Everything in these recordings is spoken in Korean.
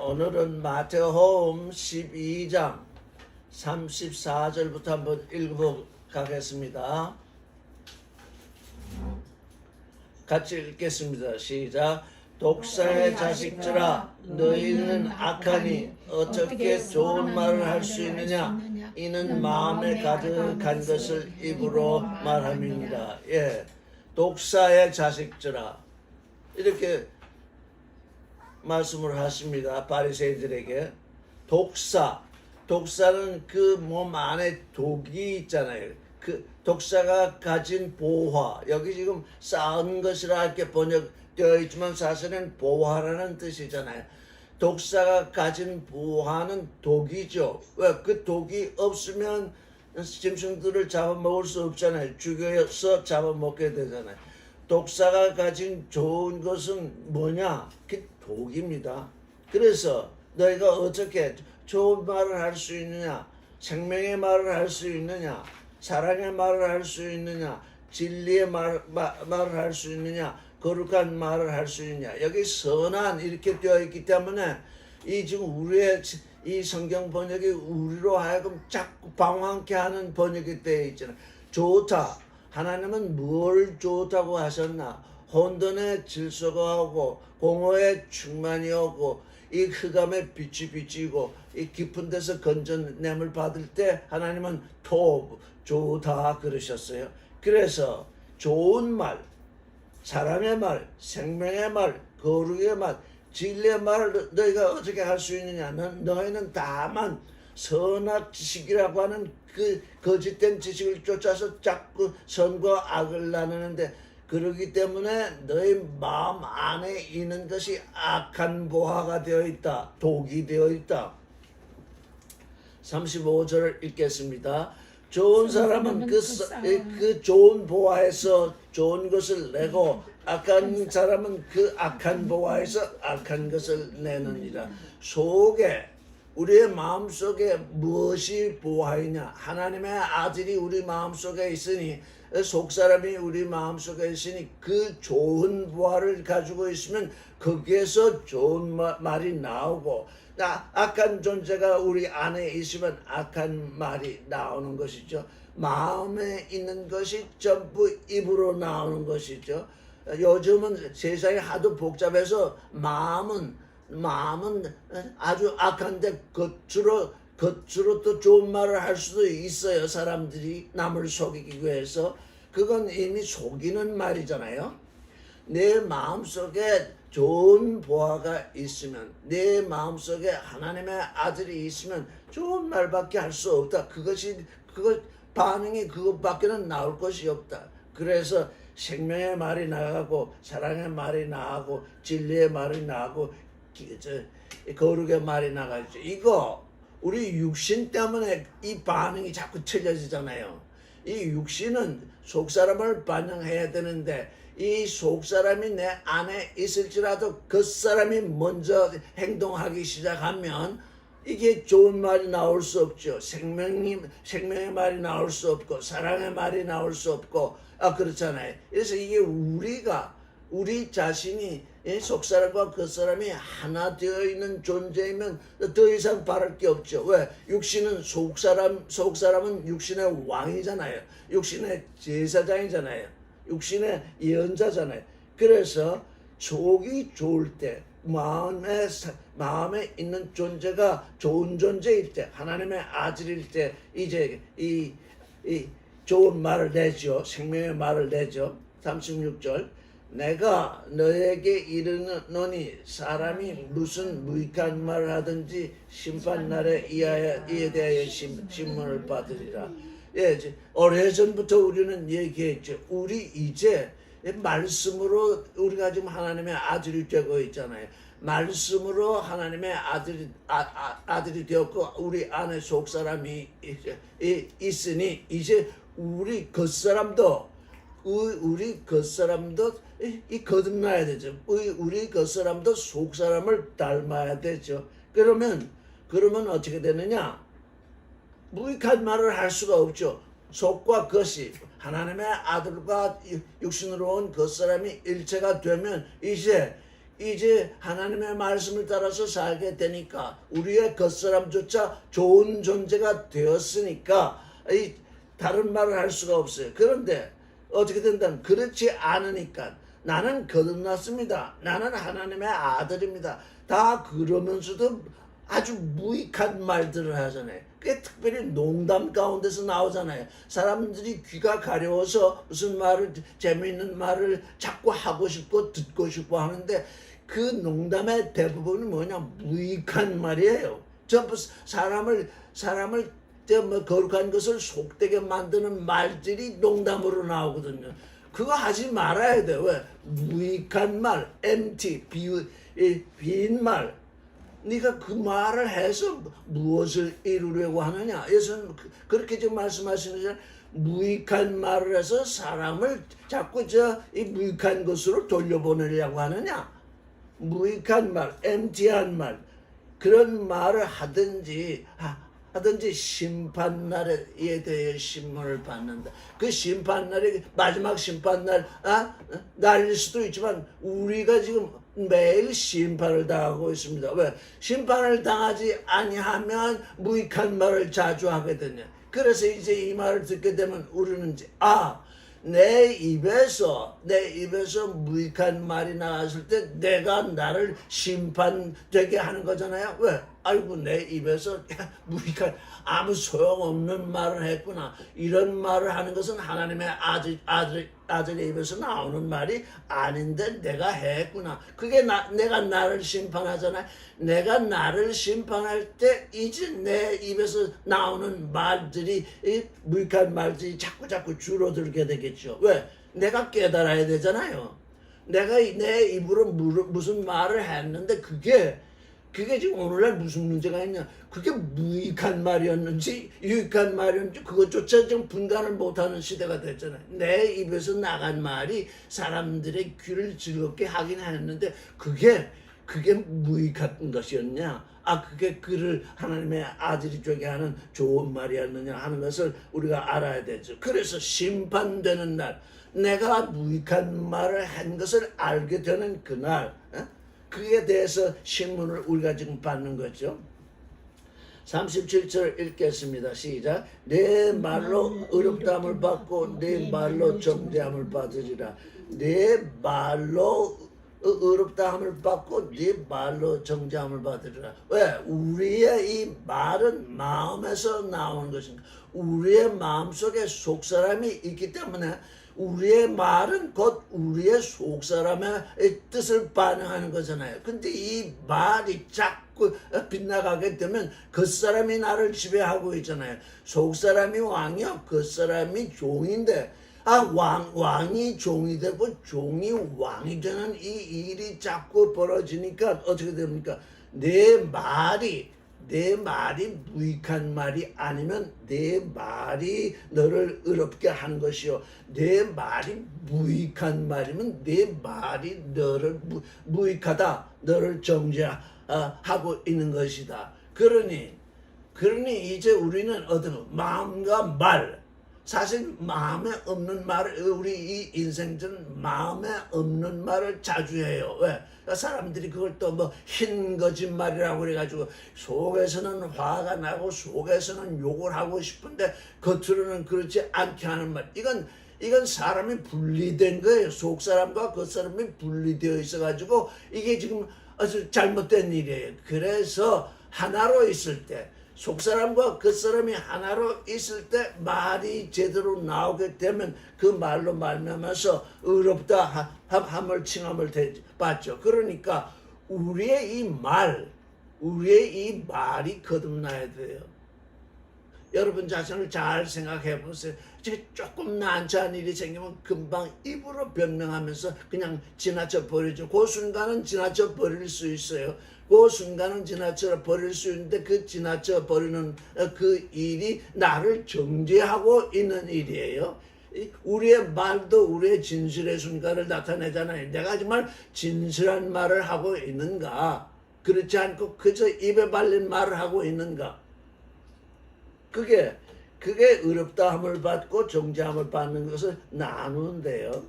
오늘은 마태복음 12장 34절부터 한번 읽어가겠습니다. 같이 읽겠습니다. 시작. 독사의 자식들아, 너희는 악하니 어떻게 좋은 말을 할 수 있느냐? 이는 마음에 가득한 것을 입으로 말함이니라. 예, 독사의 자식들아, 이렇게 말씀을 하십니다. 바리새인들에게. 독사는 그 몸 안에 독이 있잖아요. 그 독사가 가진 보화, 여기 지금 쌓은 것이라 이렇게 번역되어 있지만 사실은 보화라는 뜻이잖아요. 독사가 가진 보화는 독이죠. 왜? 그 독이 없으면 짐승들을 잡아먹을 수 없잖아요. 죽여서 잡아먹게 되잖아요. 독사가 가진 좋은 것은 뭐냐? 그 독입니다. 그래서 너희가 어떻게 좋은 말을 할 수 있느냐? 생명의 말을 할 수 있느냐? 사랑의 말을 할 수 있느냐? 진리의 말을 할 수 있느냐? 거룩한 말을 할 수 있느냐? 여기 선한 이렇게 되어 있기 때문에 이 지금 우리의 이 성경 번역이 우리로 하여금 자꾸 방황케 하는 번역이 되어 있잖아요. 좋다. 하나님은 뭘 좋다고 하셨나? 혼돈의 질서가 오고 공허의 충만이 오고 이 흑암의 빛이 비치고 이 깊은 데서 건져냄을 받을 때 하나님은 토브 좋다 그러셨어요. 그래서 좋은 말, 사랑의 말, 생명의 말, 거룩의 말, 진리의 말을 너희가 어떻게 할 수 있느냐? 너희는 다만 선악 지식이라고 하는 그 거짓된 지식을 쫓아서 자꾸 선과 악을 나누는데, 그러기 때문에 너희 마음 안에 있는 것이 악한 보화가 되어 있다. 독이 되어 있다. 35절을 읽겠습니다. 좋은 사람은 그 좋은 보화에서 좋은 것을 내고 악한 사람은 그 악한 보화에서 악한 것을 내느니라. 우리의 마음속에 무엇이 보화이냐? 하나님의 아들이 우리 마음속에 있으니, 속사람이 우리 마음속에 있으니 그 좋은 보화를 가지고 있으면 거기에서 좋은 말이 나오고, 악한 존재가 우리 안에 있으면 악한 말이 나오는 것이죠. 마음에 있는 것이 전부 입으로 나오는 것이죠. 요즘은 세상이 하도 복잡해서 마음은 아주 악한데 겉으로 또 좋은 말을 할 수도 있어요. 사람들이 남을 속이기 위해서. 그건 이미 속이는 말이잖아요. 내 마음속에 좋은 보화가 있으면, 내 마음속에 하나님의 아들이 있으면 좋은 말밖에 할 수 없다. 반응이 그것밖에는 나올 것이 없다. 그래서 생명의 말이 나가고 사랑의 말이 나가고 진리의 말이 나가고 거룩의 말이 나가죠. 이거 우리 육신 때문에 이 반응이 자꾸 틀려지잖아요. 이 육신은 속사람을 반영해야 되는데, 이 속사람이 내 안에 있을지라도 겉사람이 먼저 행동하기 시작하면 이게 좋은 말이 나올 수 없죠. 생명의 말이 나올 수 없고 사랑의 말이 나올 수 없고 그렇잖아요. 그래서 이게 우리 자신이 속사람과 겉사람이 하나 되어 있는 존재이면 더 이상 바랄 게 없죠. 왜? 육신은 속사람은 육신의 왕이잖아요. 육신의 제사장이잖아요. 육신의 예언자잖아요. 그래서 속이 좋을 때, 마음에 있는 존재가 좋은 존재일 때, 하나님의 아들일 때 이제 이 좋은 말을 내죠. 생명의 말을 내죠. 36절. 내가 너에게 이르노니 사람이 무슨 무익한 말을 하든지 심판날에 이에 대하여 심문을 받으리라. 예, 오래전부터 우리는 얘기했죠. 우리 이제 말씀으로 우리가 지금 하나님의 아들이 되고 있잖아요. 말씀으로 하나님의 아들이 되었고 우리 안에 속사람이 있으니 이제 우리 겉사람도 이 거듭나야 되죠. 우리 겉사람도 속사람을 닮아야 되죠. 그러면 어떻게 되느냐? 무익한 말을 할 수가 없죠. 속과 겉이 하나님의 아들과 육신으로 온 겉사람이 일체가 되면 이제 이제 하나님의 말씀을 따라서 살게 되니까 우리의 겉사람조차 좋은 존재가 되었으니까 이 다른 말을 할 수가 없어요. 그런데 어떻게 된다면 그렇지 않으니까 나는 거듭났습니다. 나는 하나님의 아들입니다. 다 그러면서도 아주 무익한 말들을 하잖아요. 그게 특별히 농담 가운데서 나오잖아요. 사람들이 귀가 가려워서 무슨 말을 재미있는 말을 자꾸 하고 싶고 듣고 싶어 하는데 그 농담의 대부분은 뭐냐 무익한 말이에요. 전부 사람을 뭐 거룩한 것을 속되게 만드는 말들이 농담으로 나오거든요. 그거 하지 말아야 돼요. 왜? 무익한 말, empty, 빈 말. 네가 그 말을 해서 무엇을 이루려고 하느냐? 예수는 그렇게 지금 말씀하시는 거잖아요. 무익한 말을 해서 사람을 자꾸 이 무익한 것으로 돌려보내려고 하느냐? 무익한 말, empty한 말, 그런 말을 하든지 심판날에 대해 신문을 받는다. 그 심판날이 마지막 심판날 날일 수도 있지만 우리가 지금 매일 심판을 당하고 있습니다. 왜? 심판을 당하지 아니하면 무익한 말을 자주 하게 되냐. 그래서 이제 이 말을 듣게 되면 우리는 이제 내 입에서 무익한 말이 나왔을 때 내가 나를 심판되게 하는 거잖아요. 왜? 아이고 내 입에서 무익한 아무 소용없는 말을 했구나. 이런 말을 하는 것은 하나님의 아들의 입에서 나오는 말이 아닌데 내가 했구나. 그게 내가 나를 심판하잖아요. 내가 나를 심판할 때 이제 내 입에서 나오는 말들이 무익한 말들이 자꾸 줄어들게 되겠죠. 왜? 내가 깨달아야 되잖아요. 내가 내 입으로 무슨 말을 했는데 그게 지금 오늘날 무슨 문제가 있냐. 그게 무익한 말이었는지 유익한 말이었는지 그것조차 지금 분간을 못하는 시대가 됐잖아요. 내 입에서 나간 말이 사람들의 귀를 즐겁게 하긴 했는데 그게 무익한 것이었냐. 그게 그를 하나님의 아들이 되게 하는 좋은 말이었느냐 하는 것을 우리가 알아야 되죠. 그래서 심판되는 날 내가 무익한 말을 한 것을 알게 되는 그날 그에 대해서 신문을 우리가 지금 받는 거죠. 37절 읽겠습니다. 시작. 내 말로 어렵다함을 받고 내 말로 정죄함을 받으리라. 내 말로 어렵다함을 받고 네 말로 정죄함을 받으리라. 왜? 우리의 이 말은 마음에서 나오는 것입니다. 우리의 마음속에 속사람이 있기 때문에 우리의 말은 곧 우리의 속사람의 뜻을 반영하는 거잖아요. 근데 이 말이 자꾸 빗나가게 되면 겉사람이 나를 지배하고 있잖아요. 속사람이 왕이요, 겉사람이 종인데 왕이 종이 되고 종이 왕이 되는 이 일이 자꾸 벌어지니까 어떻게 됩니까? 내 말이 무익한 말이 아니면 내 말이 너를 어렵게 하는 것이요. 내 말이 무익한 말이면 내 말이 너를 무익하다. 너를 정죄하고 있는 것이다. 그러니 이제 우리는 마음과 말, 사실 마음에 없는 말을 우리 이 인생들은 마음에 없는 말을 자주 해요. 왜? 사람들이 그걸 또 뭐 흰 거짓말이라고 그래가지고 속에서는 화가 나고 속에서는 욕을 하고 싶은데 겉으로는 그렇지 않게 하는 말. 이건 사람이 분리된 거예요. 속 사람과 겉 사람이 분리되어 있어가지고 이게 지금 아주 잘못된 일이에요. 그래서 하나로 있을 때 속사람과 겉사람이 하나로 있을 때 말이 제대로 나오게 되면 그 말로 말미암아서 의롭다 함을 칭함을 받죠. 그러니까 우리의 이 말이 거듭나야 돼요. 여러분 자신을 잘 생각해 보세요. 조금 난처한 일이 생기면 금방 입으로 변명하면서 그냥 지나쳐 버리죠. 그 순간은 지나쳐 버릴 수 있어요. 그 순간은 지나쳐 버릴 수 있는데 그 지나쳐 버리는 그 일이 나를 정죄하고 있는 일이에요. 우리의 말도 우리의 진실의 순간을 나타내잖아요. 내가 정말 진실한 말을 하고 있는가? 그렇지 않고 그저 입에 발린 말을 하고 있는가? 그게 의롭다함을 받고 정죄함을 받는 것을 나누는데요.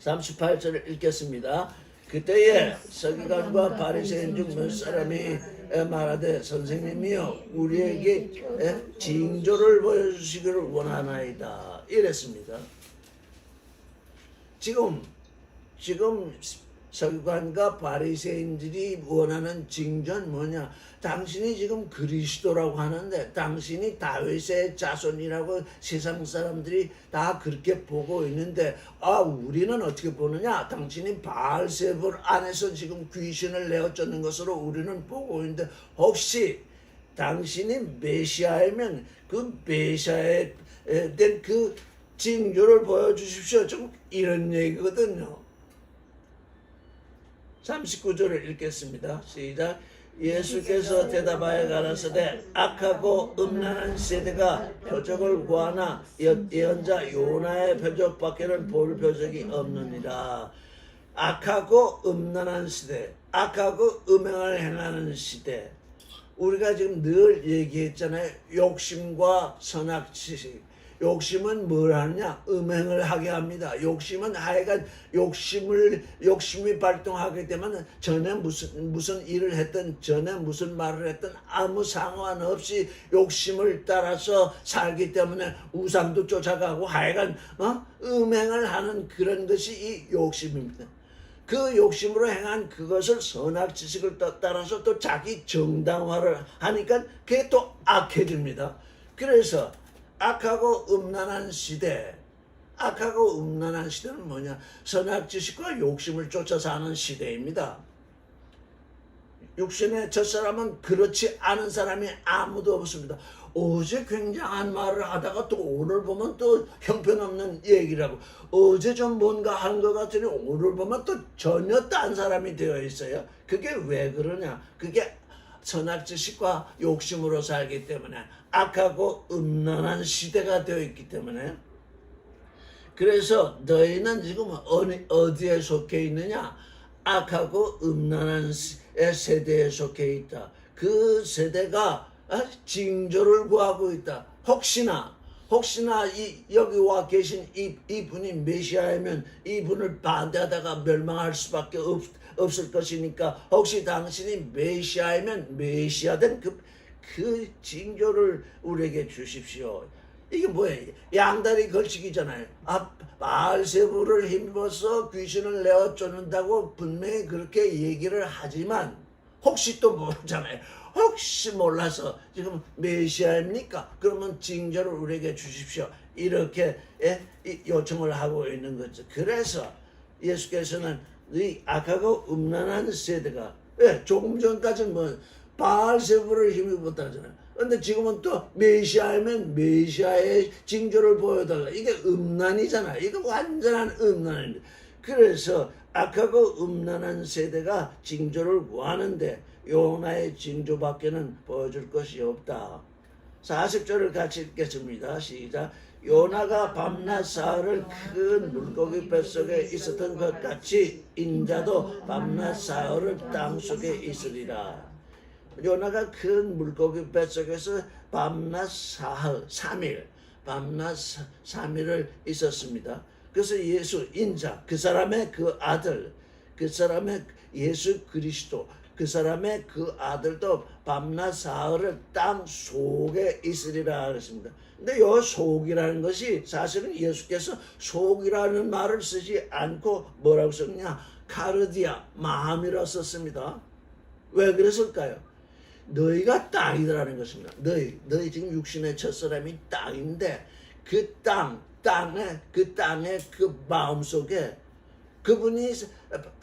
38절을 읽겠습니다. 그때에 서기관과 바리새인 중 몇 사람이 말하되 선생님이여 우리에게 징조를 보여주시기를 원하나이다 이랬습니다. 지금 서기관과 바리새인들이 원하는 징조는 뭐냐? 당신이 지금 그리스도라고 하는데 당신이 다윗의 자손이라고 세상 사람들이 다 그렇게 보고 있는데 우리는 어떻게 보느냐? 당신이 바알세불 안에서 지금 귀신을 내어 쫓는 것으로 우리는 보고 있는데 혹시 당신이 메시아이면 그 메시아에 된 그 징조를 보여주십시오. 좀 이런 얘기거든요. 39절을 읽겠습니다. 시작. 예수께서 대답하여 가라사대 악하고 음란한 세대가 표적을 구하나 예언자 요나의 표적밖에는 볼 표적이 없느니라. 악하고 음란한 시대, 악하고 음행을 행하는 시대. 우리가 지금 늘 얘기했잖아요. 욕심과 선악지식. 욕심은 뭘 하느냐? 음행을 하게 합니다. 욕심은 하여간 욕심이 발동하게 되면 전에 무슨 일을 했든 전에 무슨 말을 했든 아무 상관없이 욕심을 따라서 살기 때문에 우상도 쫓아가고 하여간 음행을 하는 그런 것이 이 욕심입니다. 그 욕심으로 행한 그것을 선악 지식을 따라서 또 자기 정당화를 하니까 그게 또 악해집니다. 그래서 악하고 음란한 시대는 뭐냐? 선악 지식과 욕심을 쫓아 사는 시대입니다. 육신의 첫사람은 그렇지 않은 사람이 아무도 없습니다. 어제 굉장한 말을 하다가 또 오늘 보면 또 형편없는 얘기라고. 어제 좀 뭔가 한 것 같으니 오늘 보면 또 전혀 딴 사람이 되어 있어요. 그게 왜 그러냐? 그게 선악지식과 욕심으로 살기 때문에 악하고 음란한 시대가 되어 있기 때문에. 그래서 너희는 지금 어디에 속해 있느냐? 악하고 음란한 세대에 속해 있다. 그 세대가 징조를 구하고 있다. 혹시나 여기 와 계신 이분이 메시아이면 이분을 반대하다가 멸망할 수밖에 없을 것이니까 혹시 당신이 메시아이면 메시아된 그 징조를 우리에게 주십시오. 이게 뭐예요? 양다리 걸치기잖아요. 바알세불을 힘입어서 귀신을 내어 쫓는다고 분명히 그렇게 얘기를 하지만 혹시 또 모르잖아요. 혹시 몰라서 지금 메시아입니까? 그러면 징조를 우리에게 주십시오. 이렇게 요청을 하고 있는 거죠. 그래서 예수께서는 이 악하고 음란한 세대가 조금 전까지는 바알세불을 힘입었다잖아요. 근데 지금은 또 메시아이면 메시아의 징조를 보여달라. 이게 음란이잖아요. 이거 완전한 음란입니다. 그래서 악하고 음란한 세대가 징조를 구하는데 요나의 징조밖에는 보여줄 것이 없다. 40절을 같이 읽겠습니다. 시작. 요나가 밤낮 사흘을 큰 물고기 뱃속에 있었던 것 같이 인자도 밤낮 사흘을 땅속에 있으리라. 요나가 큰 물고기 뱃속에서 밤낮 사흘, 3일, 밤낮 3일을 있었습니다. 그래서 예수 인자, 그 사람의 그 아들, 그 사람의 예수 그리스도, 그 사람의 그 아들도 밤낮 사흘을 땅 속에 있으리라 그랬습니다. 근데 요 속이라는 것이 사실은 예수께서 속이라는 말을 쓰지 않고 뭐라고 썼냐? 카르디아, 마음이라 썼습니다. 왜 그랬을까요? 너희가 땅이라는 것입니다. 너희 지금 육신의 첫사람이 땅인데 그 땅의 그 마음속에 그분이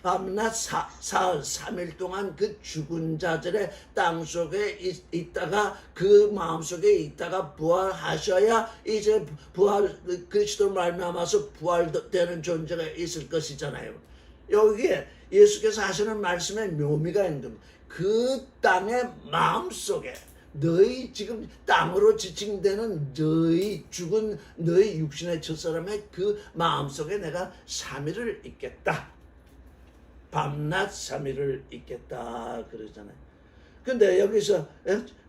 밤낮 사흘 3일 동안 그 죽은 자들의 땅 속에 있다가 그 마음속에 있다가 부활하셔야 이제 그리스도 말미암아서 부활되는 존재가 있을 것이잖아요. 여기에 예수께서 하시는 말씀에 묘미가 있는 겁니다. 그 땅의 마음속에 너희 지금 땅으로 지칭되는 너희 죽은 너희 육신의 첫사람의 그 마음속에 내가 3일을 있겠다. 밤낮 3일을 있겠다 그러잖아요. 근데 여기서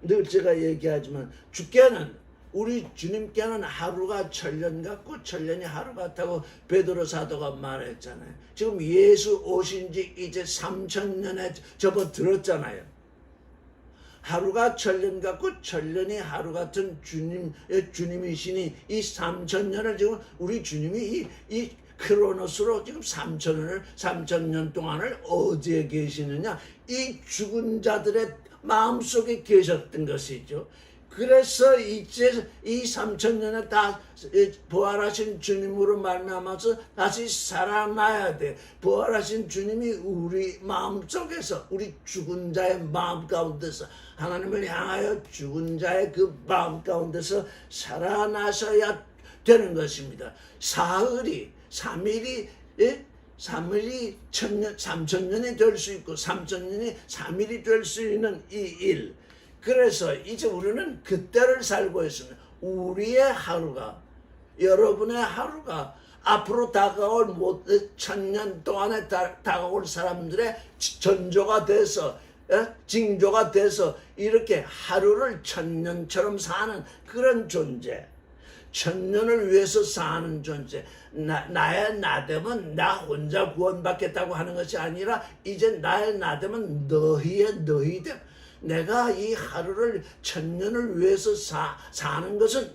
늘 제가 얘기하지만 주께는 우리 주님께는 하루가 천년 같고 천년이 하루 같다고 베드로 사도가 말했잖아요. 지금 예수 오신 지 이제 3000년에 접어들었잖아요. 하루가 천년 같고 천년이 하루 같은 주님이시니 이 3000년을 지금 우리 주님이 이 크로노스로 지금 3000년 동안을 어디에 계시느냐? 이 죽은 자들의 마음속에 계셨던 것이죠. 그래서 이제 이 3000년에 다 부활하신 주님으로 말미암아서 다시 살아나야 돼. 부활하신 주님이 우리 마음속에서, 우리 죽은 자의 마음 가운데서, 하나님을 향하여 죽은 자의 그 마음 가운데서 살아나셔야 되는 것입니다. 사흘이 3일이 3000년이 될 수 있고 3000년이 3일이 될 수 있는 이 일. 그래서 이제 우리는 그때를 살고 있습니다. 우리의 하루가, 여러분의 하루가 앞으로 다가올 1000년 동안에 다가올 사람들의 전조가 돼서, 징조가 돼서 이렇게 하루를 1000년처럼 사는 그런 존재. 1000년을 위해서 사는 존재. 나의 나됨은 나 혼자 구원받겠다고 하는 것이 아니라 이제 나의 나됨은 너희의 너희됨. 내가 이 하루를 1000년을 위해서 사는 것은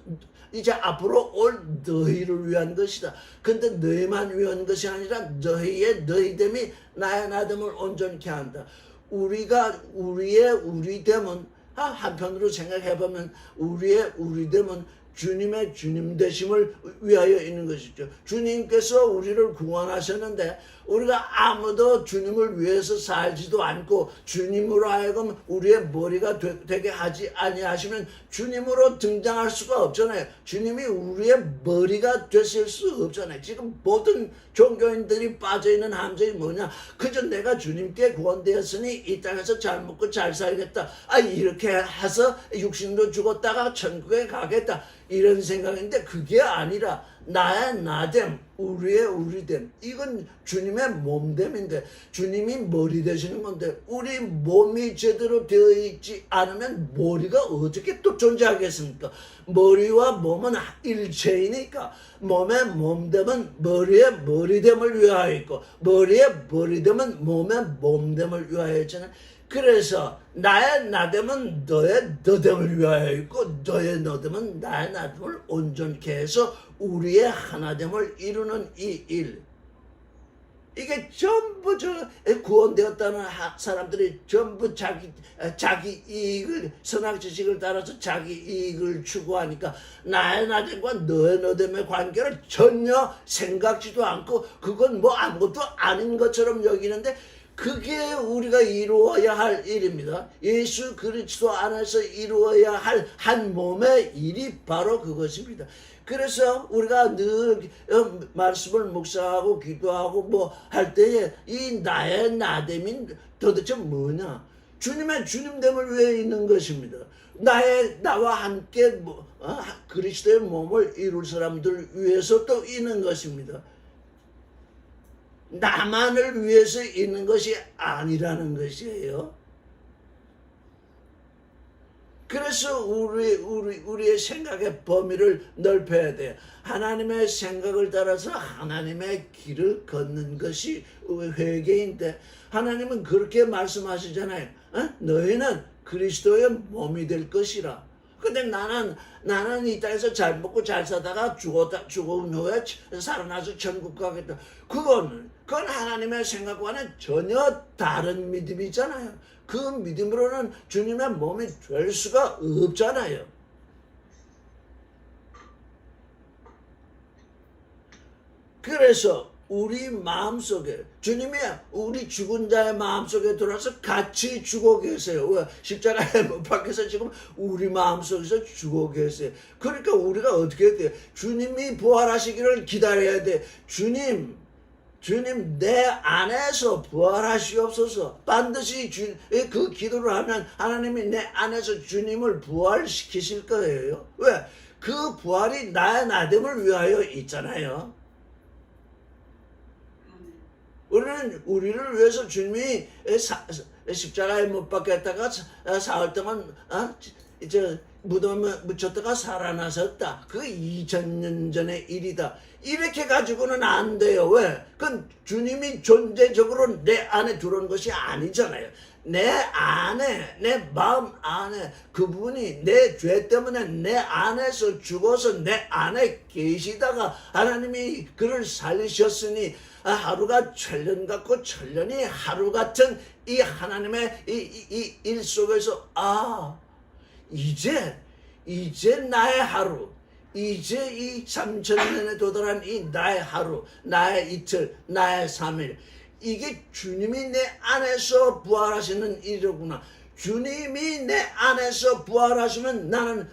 이제 앞으로 올 너희를 위한 것이다. 근데 너희만 위한 것이 아니라 너희의 너희됨이 나의 나됨을 온전케 한다. 우리가 우리의 우리됨은 한편으로 생각해보면 우리의 우리됨은 주님의 주님 되심을 위하여 있는 것이죠. 주님께서 우리를 구원하셨는데 우리가 아무도 주님을 위해서 살지도 않고 주님으로 하여금 우리의 머리가 되게 하지 아니하시면 주님으로 등장할 수가 없잖아요. 주님이 우리의 머리가 되실 수 없잖아요. 지금 모든 종교인들이 빠져있는 함정이 뭐냐? 그저 내가 주님께 구원되었으니 이 땅에서 잘 먹고 잘 살겠다. 이렇게 해서 육신도 죽었다가 천국에 가겠다. 이런 생각인데 그게 아니라 나의 나됨, 우리의 우리됨. 이건 주님의 몸됨인데 주님이 머리 되시는 건데 우리 몸이 제대로 되어 있지 않으면 머리가 어떻게 또 존재하겠습니까? 머리와 몸은 일체이니까 몸의 몸됨은 머리의 머리됨을 위하여 있고 머리의 머리됨은 몸의 몸됨을 위하여 있잖아요. 그래서 나의 나됨은 너의 너됨을 위하여 있고 너의 너됨은 나의 나됨을 온전케 해서 우리의 하나됨을 이루는 이 일. 이게 전부 구원되었다는 사람들이 전부 자기 이익을, 선악 지식을 따라서 자기 이익을 추구하니까 나의 나됨과 너의 너됨의 관계를 전혀 생각지도 않고 그건 뭐 아무것도 아닌 것처럼 여기는데 그게 우리가 이루어야 할 일입니다. 예수 그리스도 안에서 이루어야 할 한 몸의 일이 바로 그것입니다. 그래서 우리가 늘 말씀을 묵상하고 기도하고 뭐 할 때에 이 나의 나됨이 도대체 뭐냐? 주님의 주님됨을 위해 있는 것입니다. 나와 함께 그리스도의 몸을 이룰 사람들 위해서 또 있는 것입니다. 나만을 위해서 있는 것이 아니라는 것이에요. 그래서 우리의 생각의 범위를 넓혀야 돼요. 하나님의 생각을 따라서 하나님의 길을 걷는 것이 회개인데 하나님은 그렇게 말씀하시잖아요. 너희는 그리스도의 몸이 될 것이라. 근데 나는 이 땅에서 잘 먹고 잘 사다가 죽은 후에 살아나서 천국 가겠다. 그건 하나님의 생각과는 전혀 다른 믿음이잖아요. 그 믿음으로는 주님의 몸이 될 수가 없잖아요. 그래서 우리 마음속에 주님이 우리 죽은 자의 마음속에 들어와서 같이 죽어 계세요. 왜? 십자가에 못 박혀서 지금 우리 마음속에서 죽어 계세요. 그러니까 우리가 어떻게 해야 돼? 주님이 부활하시기를 기다려야 돼. 주님 내 안에서 부활하시옵소서. 반드시 그 기도를 하면 하나님이 내 안에서 주님을 부활시키실 거예요. 왜? 그 부활이 나의 나됨을 위하여 있잖아요. 우리를 위해서 주님이 십자가에 못 박혔다가 사흘 동안 무덤에 묻혔다가 살아나셨다. 그 2000년 전의 일이다. 이렇게 가지고는 안 돼요. 왜? 그건 주님이 존재적으로 내 안에 들어온 것이 아니잖아요. 내 안에, 내 마음 안에 그분이 내 죄 때문에 내 안에서 죽어서 내 안에 계시다가 하나님이 그를 살리셨으니 하루가 천년 같고 천년이 하루 같은 이 하나님의 이 일 속에서 이제 나의 하루, 이제 이 3000년에 도달한 이 나의 하루, 나의 이틀, 나의 3일, 이게 주님이 내 안에서 부활하시는 일이구나. 주님이 내 안에서 부활하시면 나는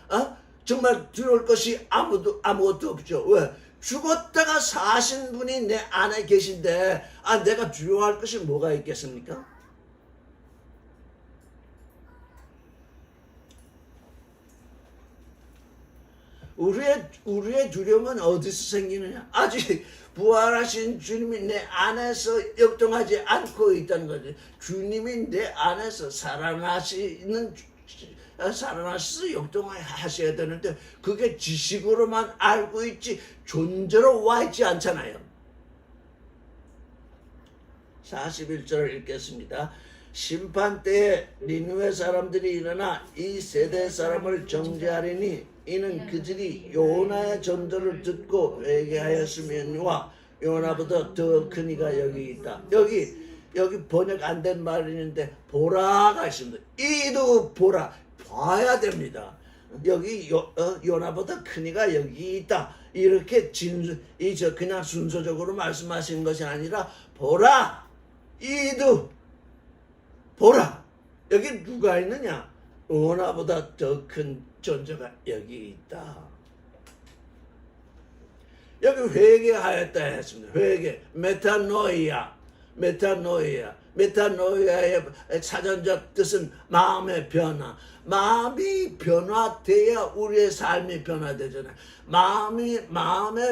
정말 두려울 것이 아무것도 없죠. 왜? 죽었다가 사신 분이 내 안에 계신데 내가 두려워할 것이 뭐가 있겠습니까? 우리의 두려움은 어디서 생기느냐? 아직 부활하신 주님이 내 안에서 역동하지 않고 있다는 거지. 주님이 내 안에서 살아나셔서 역동하셔야 되는데 그게 지식으로만 알고 있지 존재로 와 있지 않잖아요. 41절을 읽겠습니다. 심판 때에 니느웨 사람들이 일어나 이 세대 사람을 정죄하리니 이는 그들이 요나의 전도를 듣고 회개하였으면와 요나보다 더 큰 이가 여기 있다. 여기 번역 안 된 말이 있는데 보라가 있습니다. 이도 보라, 봐야 됩니다. 여기 요나보다 큰 이가 여기 있다. 이렇게 그냥 순서적으로 말씀하시는 것이 아니라 보라, 이도 보라. 여기 누가 있느냐? 요나보다 더 큰 존재가 여기 있다. 여기 회개하였다 했습니다. 회개, 메타노이아의 사전적 뜻은 마음의 변화. 마음이 변화돼야 우리의 삶이 변화되잖아요. 마음의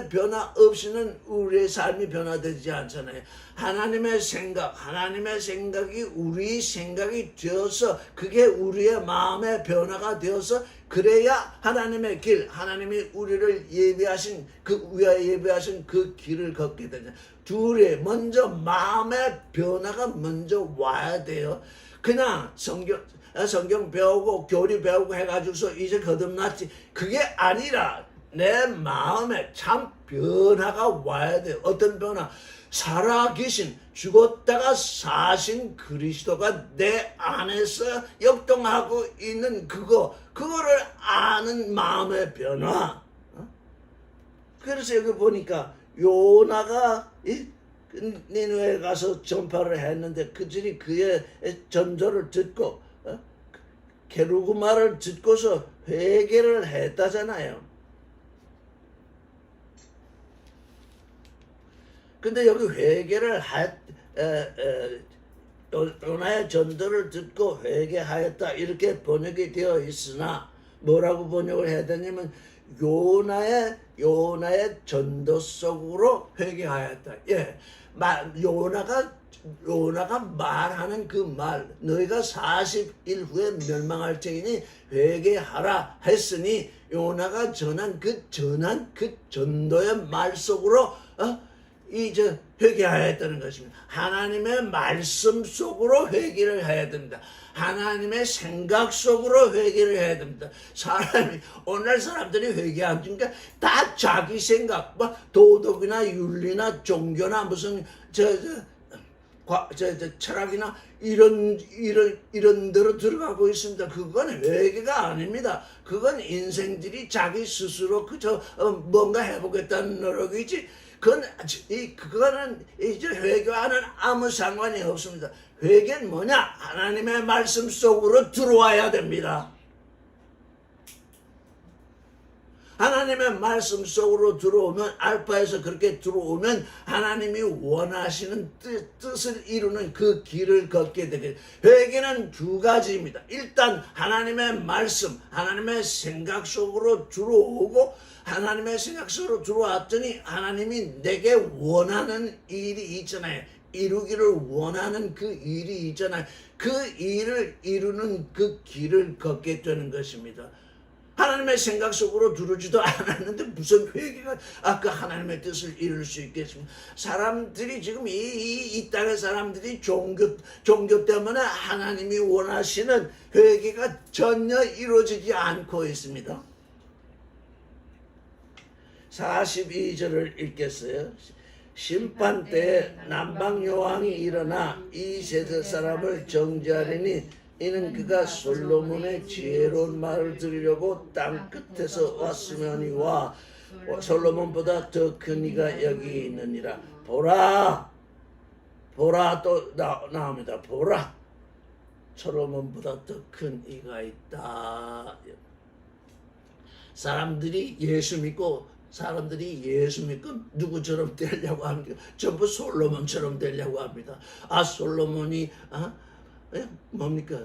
변화 없이는 우리의 삶이 변화되지 않잖아요. 하나님의 생각이 우리 생각이 되어서 그게 우리의 마음의 변화가 되어서 그래야 하나님의 길, 하나님이 우리를 예배하신 그 길을 걷게 되냐. 둘이 먼저 마음의 변화가 먼저 와야 돼요. 그냥 성경 배우고 교리 배우고 해가지고서 이제 거듭났지. 그게 아니라 내 마음에 참 변화가 와야 돼요. 어떤 변화? 살아계신 죽었다가 사신 그리스도가 내 안에서 역동하고 있는 그거를 아는 마음의 변화. 그래서 여기 보니까 요나가 니느웨에 가서 전파를 했는데 그들이 그의 전도를 듣고 게르고 말을 듣고서 회개를 했다잖아요. 근데 여기 회개를 요나의 전도를 듣고 회개하였다 이렇게 번역이 되어 있으나 뭐라고 번역을 해야 되냐면 요나의 전도 속으로 회개하였다. 예, 요나가 말하는 그 말, 너희가 40일 후에 멸망할 테니 회개하라 했으니 요나가 전한 그 전도의 말 속으로 이제 회개하였다는 것입니다. 하나님의 말씀 속으로 회개를 해야 됩니다. 하나님의 생각 속으로 회개를 해야 됩니다. 오늘 사람들이 회개하니까 다 자기 생각, 도덕이나 윤리나 종교나 무슨 철학이나 이런 데로 들어가고 있습니다. 그건 회개가 아닙니다. 그건 인생들이 자기 스스로 뭔가 해보겠다는 노력이지. 그거는 이제 회개와는 아무 상관이 없습니다. 회개는 뭐냐? 하나님의 말씀 속으로 들어와야 됩니다. 하나님의 말씀 속으로 들어오면, 알파에서 그렇게 들어오면 하나님이 원하시는 뜻을 이루는 그 길을 걷게 되게. 회개는 두 가지입니다. 일단 하나님의 말씀, 하나님의 생각 속으로 들어오고, 하나님의 생각 속으로 들어왔더니 하나님이 내게 원하는 일이 있잖아요. 이루기를 원하는 그 일이 있잖아요. 그 일을 이루는 그 길을 걷게 되는 것입니다. 하나님의 생각 속으로 들어오지도 않았는데 무슨 회개가 그 하나님의 뜻을 이룰 수 있겠습니까? 사람들이 지금 이 땅의 사람들이 종교 때문에 하나님이 원하시는 회개가 전혀 이루어지지 않고 있습니다. 42절을 읽겠어요. 심판 때에 남방 여왕이 일어나 이 세대 사람을 정죄하리니 이는 그가 솔로몬의 지혜로운 말을 들으려고 땅 끝에서 왔으며니와 솔로몬보다 더 큰 이가 여기 있느니라. 보라 또 나옵니다. 보라 솔로몬보다 더 큰 이가 있다. 사람들이 예수 믿고 누구처럼 되려고 합니까? 전부 솔로몬처럼 되려고 합니다. 솔로몬이 뭡니까?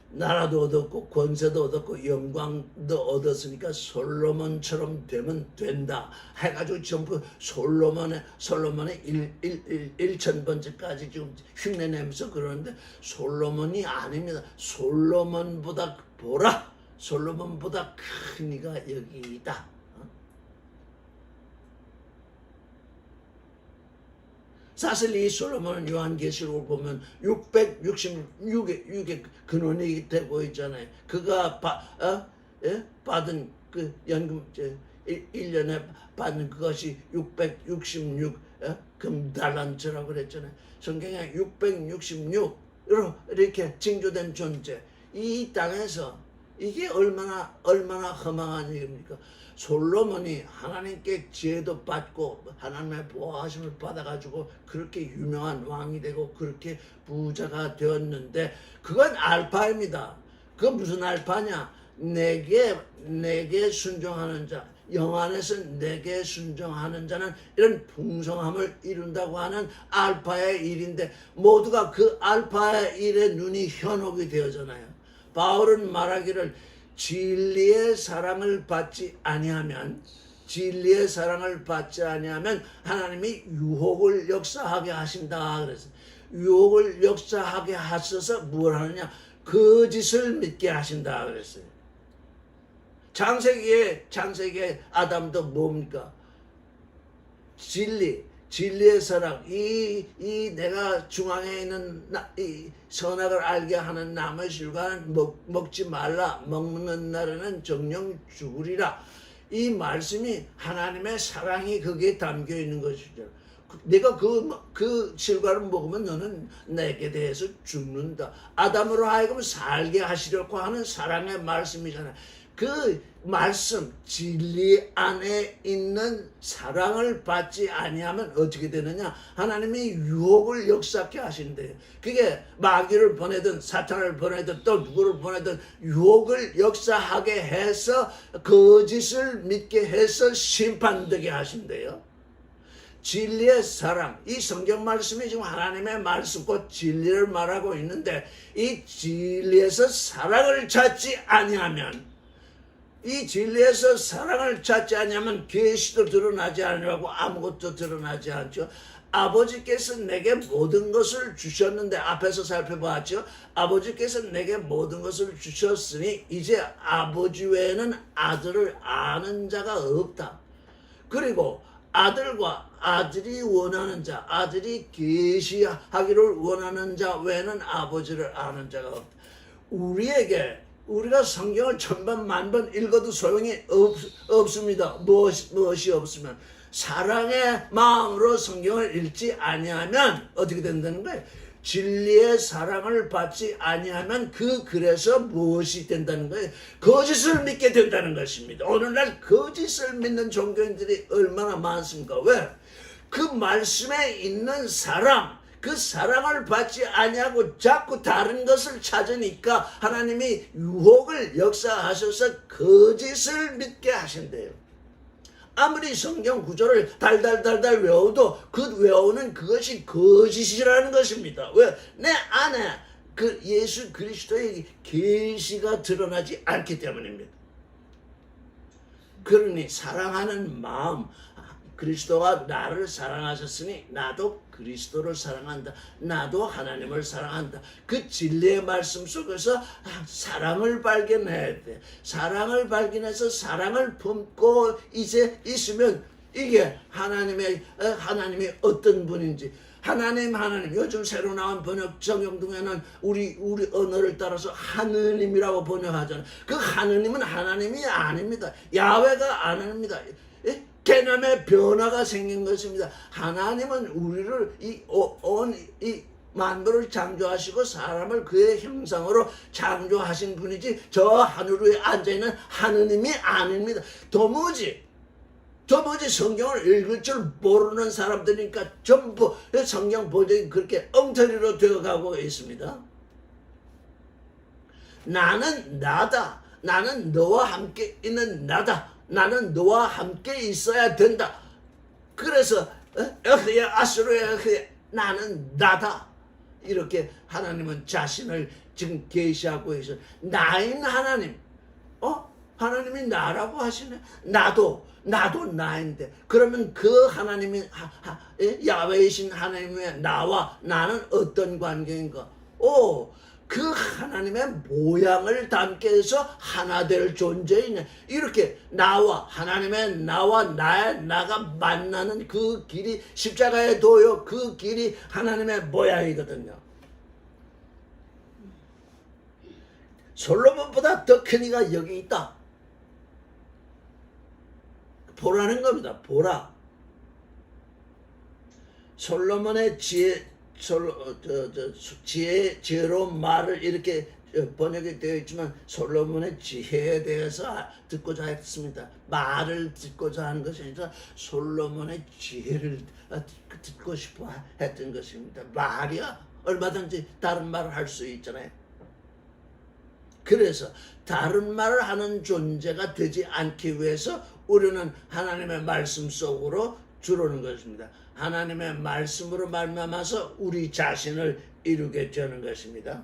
나라도 얻었고 권세도 얻었고 영광도 얻었으니까 솔로몬처럼 되면 된다 해가지고 전부 솔로몬의 1000번째까지 지금 흉내내면서 그러는데 솔로몬이 아닙니다. 솔로몬보다 보라, 솔로몬보다 큰 이가 여기 있다. 사실 이 솔로몬은 요한계시록을 보면 666의 근원이 되고 있잖아요. 그가 받은 그 연금 1년에 받는 그것이 666 금달란트라고 그랬잖아요. 성경에 666으로 이렇게 징조된 존재. 이 땅에서 이게 얼마나 허망한 일입니까? 솔로몬이 하나님께 지혜도 받고 하나님의 보호하심을 받아가지고 그렇게 유명한 왕이 되고 그렇게 부자가 되었는데 그건 알파입니다. 그건 무슨 알파냐? 내게 순종하는 자, 영 안에서 내게 순종하는 자는 이런 풍성함을 이룬다고 하는 알파의 일인데 모두가 그 알파의 일에 눈이 현혹이 되어잖아요. 바울은 말하기를 진리의 사랑을 받지 아니하면 하나님이 유혹을 역사하게 하신다 그랬어요. 유혹을 역사하게 하셔서 뭘 하느냐? 거짓을 믿게 하신다 그랬어요. 창세기에 아담도 뭡니까? 진리의 사랑, 이 내가 중앙에 있는 이 선악을 알게 하는 나무의 실과는 먹지 말라. 먹는 날에는 정령 죽으리라. 이 말씀이 하나님의 사랑이 거기에 담겨 있는 것이죠. 내가 그 실과를 먹으면 너는 내게 대해서 죽는다. 아담으로 하여금 살게 하시려고 하는 사랑의 말씀이잖아요. 그 말씀 진리 안에 있는 사랑을 받지 아니하면 어떻게 되느냐? 하나님이 유혹을 역사케 하신대요. 그게 마귀를 보내든 사탄을 보내든 또 누구를 보내든 유혹을 역사하게 해서 거짓을 믿게 해서 심판되게 하신대요. 진리의 사랑, 이 성경 말씀이 지금 하나님의 말씀 곧 진리를 말하고 있는데 이 진리에서 사랑을 찾지 아니하면 이 진리에서 사랑을 찾지 않으면 계시도 드러나지 않으라고 아무것도 드러나지 않죠. 아버지께서 내게 모든 것을 주셨는데 앞에서 살펴봤죠. 아버지께서 내게 모든 것을 주셨으니 이제 아버지 외에는 아들을 아는 자가 없다. 그리고 아들과 아들이 원하는 자, 아들이 계시하기를 원하는 자 외에는 아버지를 아는 자가 없다. 우리가 성경을 천번 만번 읽어도 소용이 없습니다. 무엇이 없으면 사랑의 마음으로 성경을 읽지 아니하면 어떻게 된다는 거예요? 진리의 사랑을 받지 아니하면 그 글에서 무엇이 된다는 거예요? 거짓을 믿게 된다는 것입니다. 오늘날 거짓을 믿는 종교인들이 얼마나 많습니까? 왜? 그 말씀에 있는 사랑, 그 사랑을 받지 아니하고 자꾸 다른 것을 찾으니까 하나님이 유혹을 역사하셔서 거짓을 믿게 하신대요. 아무리 성경 구절을 달달달달 외워도 그 외우는 그것이 거짓이라는 것입니다. 왜? 내 안에 그 예수 그리스도의 계시가 드러나지 않기 때문입니다. 그러니 사랑하는 마음, 그리스도가 나를 사랑하셨으니 나도 그리스도를 사랑한다. 나도 하나님을 사랑한다. 그 진리의 말씀 속에서 사랑을 발견해야 돼. 사랑을 발견해서 사랑을 품고 이제 있으면 이게 하나님이 어떤 분인지 하나님 요즘 새로 나온 번역 성경 중에는 우리 언어를 따라서 하느님이라고 번역하잖아요. 그 하느님은 하나님이 아닙니다. 야훼가 아닙니다. 개념의 변화가 생긴 것입니다. 하나님은 우리를 이 만물을 창조하시고 사람을 그의 형상으로 창조하신 분이지 저 하늘 위에 앉아있는 하느님이 아닙니다. 도무지 성경을 읽을 줄 모르는 사람들이니까 전부 성경 번역이 그렇게 엉터리로 되어가고 있습니다. 나는 나다. 나는 너와 함께 있는 나다. 나는 너와 함께 있어야 된다. 그래서 나는 나다. 이렇게 하나님은 자신을 지금 계시하고 있어요. 나인 하나님. 하나님이 나라고 하시네. 나도 나인데 그러면 그 하나님이 야훼이신 하나님의 나와 나는 어떤 관계인가? 그 하나님의 모양을 담게 해서 하나 될 존재이네. 이렇게 하나님의 나와 나의 나가 만나는 그 길이 십자가의 도요. 그 길이 하나님의 모양이거든요. 솔로몬보다 더 큰 이가 여기 있다. 보라는 겁니다. 보라. 솔로몬의 지혜로 말을 이렇게 번역이 되어 있지만 솔로몬의 지혜에 대해서 듣고자 했습니다. 말을 듣고자 하는 것이 아니라 솔로몬의 지혜를 듣고 싶어 했던 것입니다. 말이야 얼마든지 다른 말을 할 수 있잖아요. 그래서 다른 말을 하는 존재가 되지 않기 위해서 우리는 하나님의 말씀 속으로 들어오는 것입니다. 하나님의 말씀으로 말미암아서 우리 자신을 이루게 되는 것입니다.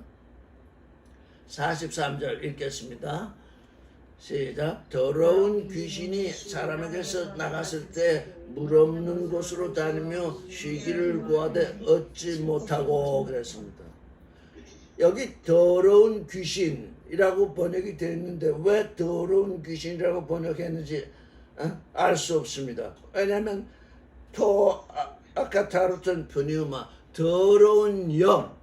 43절 읽겠습니다. 시작. 더러운 귀신이 사람에게서 나갔을 때 물 없는 곳으로 다니며 쉬기를 구하되 얻지 못하고 그랬습니다. 여기 더러운 귀신이라고 번역이 되어 있는데 왜 더러운 귀신이라고 번역했는지 알 수 없습니다. 왜냐하면 아까 다뤘던 pneuma 더러운 영,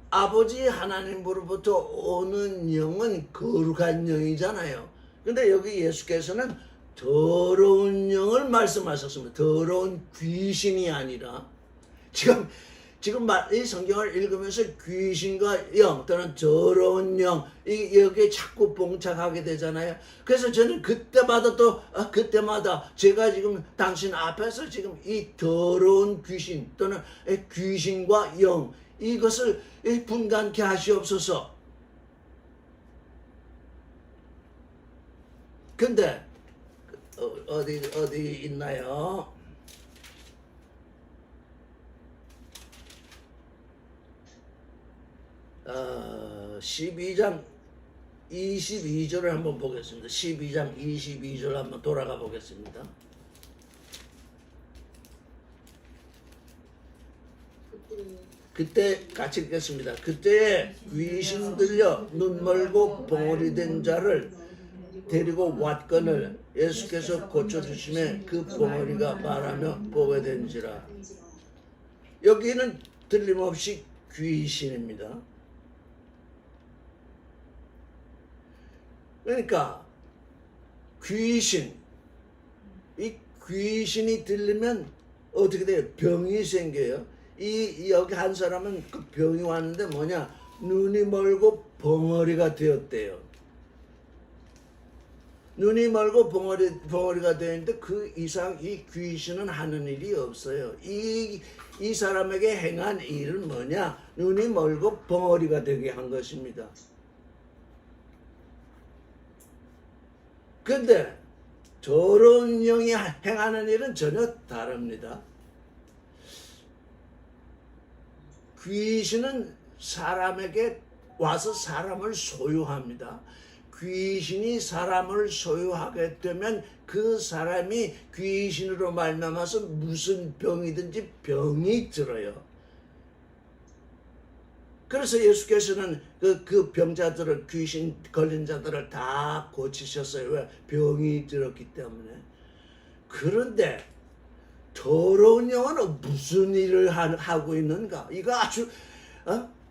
아버지 하나님으로부터 오는 영은 거룩한 영이잖아요. 근데 여기 예수께서는 더러운 영을 말씀하셨습니다. 더러운 귀신이 아니라 지금 이 성경을 읽으면서 귀신과 영 또는 더러운 영 여기에 자꾸 봉착하게 되잖아요. 그래서 저는 그때마다 제가 지금 당신 앞에서 지금 이 더러운 귀신 또는 귀신과 영 이것을 분간케 하시옵소서. 근데 어디 있나요? 12장 22절을 한번 보겠습니다. 12장 22절 한번 돌아가 보겠습니다. 그때 같이 읽겠습니다. 그때 귀신 들려 눈 멀고 벙어리 된 자를 데리고 왔거늘 예수께서 고쳐주심에 그 벙어리가 말하며 보게 된지라. 여기는 틀림없이 귀신입니다. 그러니까 이 귀신이 들리면 어떻게 돼요? 병이 생겨요. 여기 한 사람은 그 병이 왔는데 뭐냐? 눈이 멀고 벙어리가 되었대요. 눈이 멀고 벙어리가 되었는데 그 이상 이 귀신은 하는 일이 없어요. 이 사람에게 행한 일은 뭐냐? 눈이 멀고 벙어리가 되게 한 것입니다. 근데 더러운 영이 행하는 일은 전혀 다릅니다. 귀신은 사람에게 와서 사람을 소유합니다. 귀신이 사람을 소유하게 되면 그 사람이 귀신으로 말미암아서 무슨 병이든지 병이 들어요. 그래서 예수께서는 그 병자들을, 귀신 걸린 자들을 다 고치셨어요. 왜? 병이 들었기 때문에. 그런데 더러운 영은 무슨 일을 하고 있는가? 이거 아주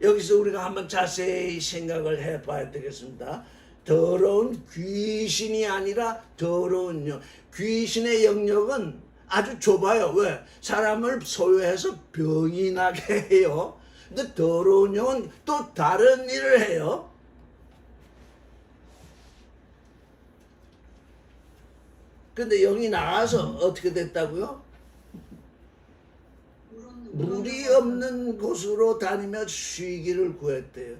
여기서 우리가 한번 자세히 생각을 해봐야 되겠습니다. 더러운 귀신이 아니라 더러운 영. 귀신의 영역은 아주 좁아요. 왜? 사람을 소유해서 병이 나게 해요. 근데 더러운 영은 또 다른 일을 해요. 근데 영이 나가서 어떻게 됐다고요? 물이 없는 곳으로 다니며 쉬기를 구했대요.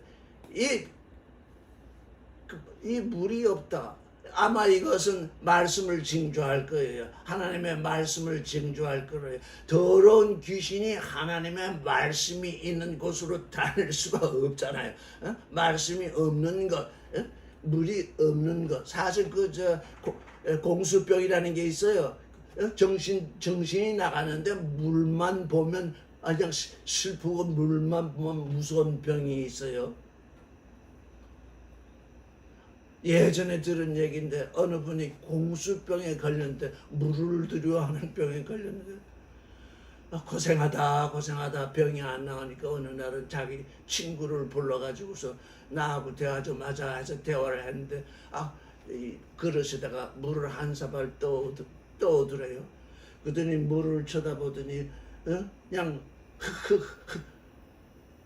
이 물이 없다. 아마 이것은 말씀을 징조할 거예요. 하나님의 말씀을 징조할 거예요. 더러운 귀신이 하나님의 말씀이 있는 곳으로 다닐 수가 없잖아요. 말씀이 없는 것, 물이 없는 것. 사실 공수병이라는 게 있어요. 정신이 나가는데 물만 보면 그냥 슬프고 물만 보면 무서운 병이 있어요. 예전에 들은 얘기인데 어느 분이 공수병에 걸렸는데 물을 두려워하는 병에 걸렸는데 고생하다 병이 안 나오니까 어느 날은 자기 친구를 불러가지고서 나하고 대화 좀 하자 해서 대화를 했는데 그릇에다가 물을 한 사발 떠오더래요. 그러더니 물을 쳐다보더니 그냥 흑흑흑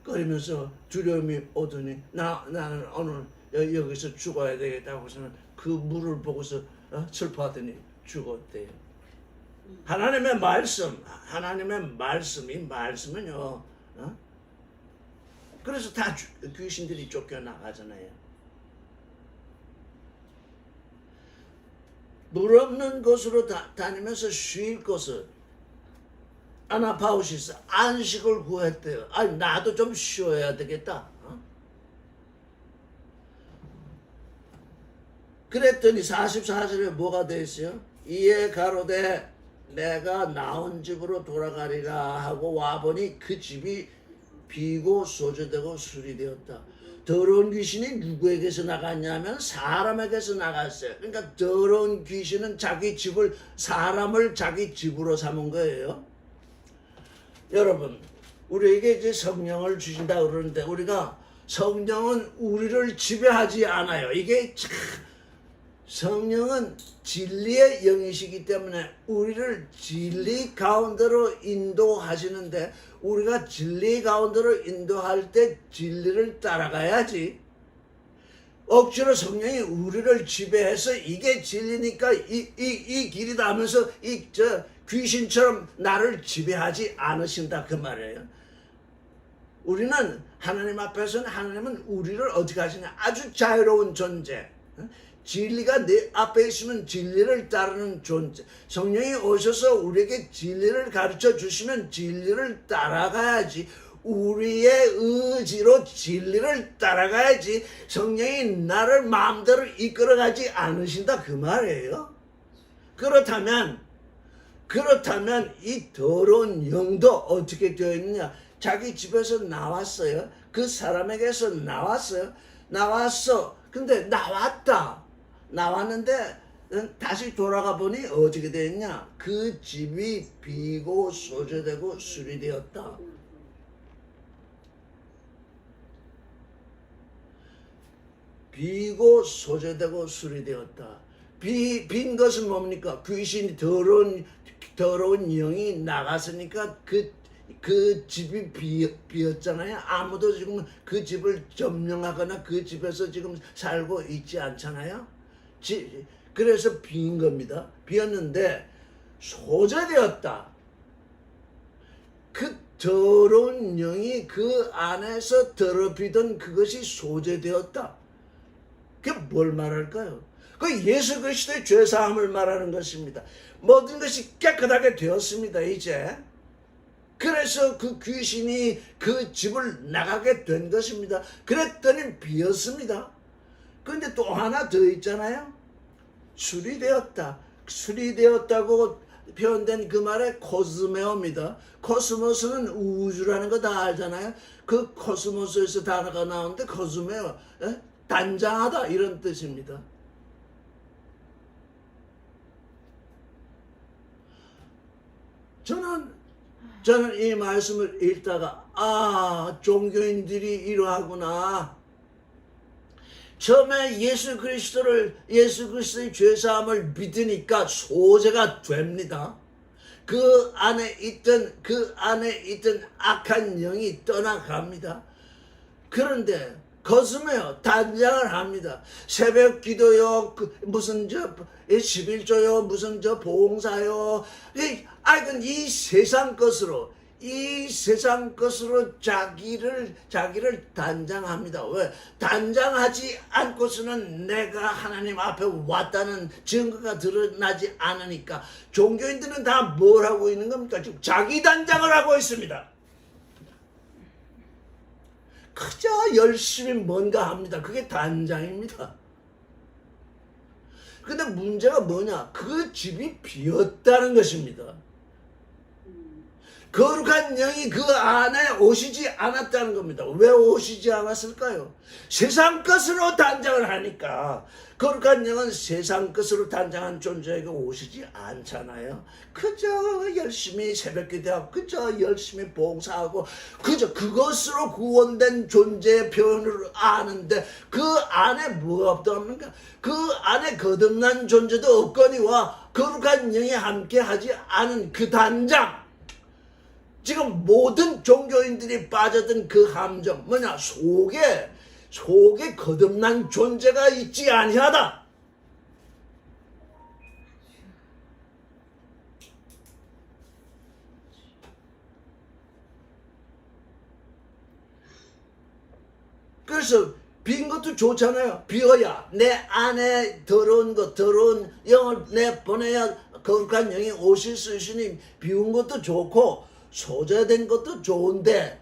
거리면서 두려움이 오더니 나는 오늘 여기서 죽어야 되겠다고 해서는 그 물을 보고서 슬퍼하더니 죽었대요. 하나님의 말씀은요. 그래서 다 귀신들이 쫓겨나가잖아요. 물 없는 곳으로 다니면서 쉴 곳을 아나파우시스 안식을 구했대요. 나도 좀 쉬어야 되겠다. 그랬더니 44절에 뭐가 돼 있어요? 이에 가로되 내가 나온 집으로 돌아가리라 하고 와보니 그 집이 비고 소재되고 수리되었다. 더러운 귀신이 누구에게서 나갔냐면 사람에게서 나갔어요. 그러니까 더러운 귀신은 사람을 자기 집으로 삼은 거예요. 여러분, 우리에게 이제 성령을 주신다 그러는데 우리가 성령은 우리를 지배하지 않아요. 이게 참 성령은 진리의 영이시기 때문에 우리를 진리 가운데로 인도하시는데 우리가 진리 가운데로 인도할 때 진리를 따라가야지. 억지로 성령이 우리를 지배해서 이게 진리니까 이 길이다 하면서 귀신처럼 나를 지배하지 않으신다 그 말이에요. 우리는 하나님 앞에서는 하나님은 우리를 어떻게 하시냐? 아주 자유로운 존재. 진리가 내 앞에 있으면 진리를 따르는 존재. 성령이 오셔서 우리에게 진리를 가르쳐 주시면 진리를 따라가야지. 우리의 의지로 진리를 따라가야지. 성령이 나를 마음대로 이끌어가지 않으신다 그 말이에요. 그렇다면 이 더러운 영도 어떻게 되어 있느냐? 자기 집에서 나왔어요. 그 사람에게서 나왔어요. 나왔어. 근데 나왔는데 다시 돌아가 보니 어떻게 됐냐? 그 집이 비고 소재되고 수리되었다. 비고 소재되고 수리되었다. 빈 것은 뭡니까? 귀신이 더러운 영이 나갔으니까 그 집이 비었잖아요. 아무도 지금 그 집을 점령하거나 그 집에서 지금 살고 있지 않잖아요. 그래서 빈 겁니다. 비었는데 소재되었다. 그 더러운 영이 그 안에서 더럽히던 그것이 소재되었다. 그게 뭘 말할까요? 그 예수 그리스도의 죄사함을 말하는 것입니다. 모든 것이 깨끗하게 되었습니다. 이제. 그래서 그 귀신이 그 집을 나가게 된 것입니다. 그랬더니 비었습니다. 근데 또 하나 더 있잖아요. 수리되었다. 수리되었다고 표현된 그 말에 코스메오입니다. 코스모스는 우주라는 거 다 알잖아요. 그 코스모스에서 단어가 나오는데 코스메오, 단장하다 이런 뜻입니다. 저는 이 말씀을 읽다가 종교인들이 이러하구나. 처음에 예수 그리스도의 죄사함을 믿으니까 소재가 됩니다. 그 안에 있던 악한 영이 떠나갑니다. 그런데 거스매요. 단장을 합니다. 새벽 기도요, 무슨 11조요, 무슨 봉사요. 이 세상 것으로 자기를 단장합니다. 왜? 단장하지 않고서는 내가 하나님 앞에 왔다는 증거가 드러나지 않으니까 종교인들은 다 뭘 하고 있는 겁니까? 지금 자기 단장을 하고 있습니다. 그저 열심히 뭔가 합니다. 그게 단장입니다. 근데 문제가 뭐냐? 그 집이 비었다는 것입니다. 거룩한 영이 그 안에 오시지 않았다는 겁니다. 왜 오시지 않았을까요? 세상 것으로 단장을 하니까. 거룩한 영은 세상 것으로 단장한 존재에게 오시지 않잖아요. 그저 열심히 새벽기도하고 그저 열심히 봉사하고 그저 그것으로 구원된 존재의 표현을 아는데 그 안에 뭐가 없답니까? 그 안에 거듭난 존재도 없거니와 거룩한 영이 함께하지 않은 그 단장, 지금 모든 종교인들이 빠져든 그 함정 뭐냐? 속에 거듭난 존재가 있지 아니하다. 그래서 빈 것도 좋잖아요. 비어야 내 안에 더러운 영을 내보내야 거룩한 영이 오실 수 있으니 비운 것도 좋고 소재된 것도 좋은데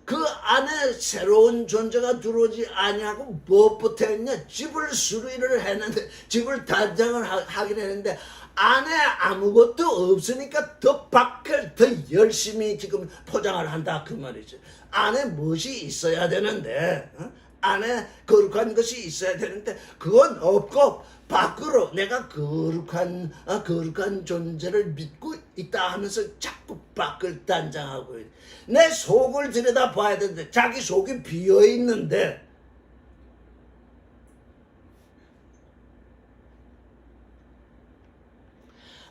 그 안에 새로운 존재가 들어오지 아니하고 무엇부터 했냐? 집을 수리를 했는데, 집을 단장을 하긴 했는데 안에 아무것도 없으니까 더 밖을 더 열심히 지금 포장을 한다 그 말이죠. 안에 무엇이 있어야 되는데, 안에 거룩한 것이 있어야 되는데 그건 없고 밖으로 내가 거룩한 존재를 믿고 있다 하면서 자꾸 밖을 단장하고 내 속을 들여다 봐야 되는데 자기 속이 비어 있는데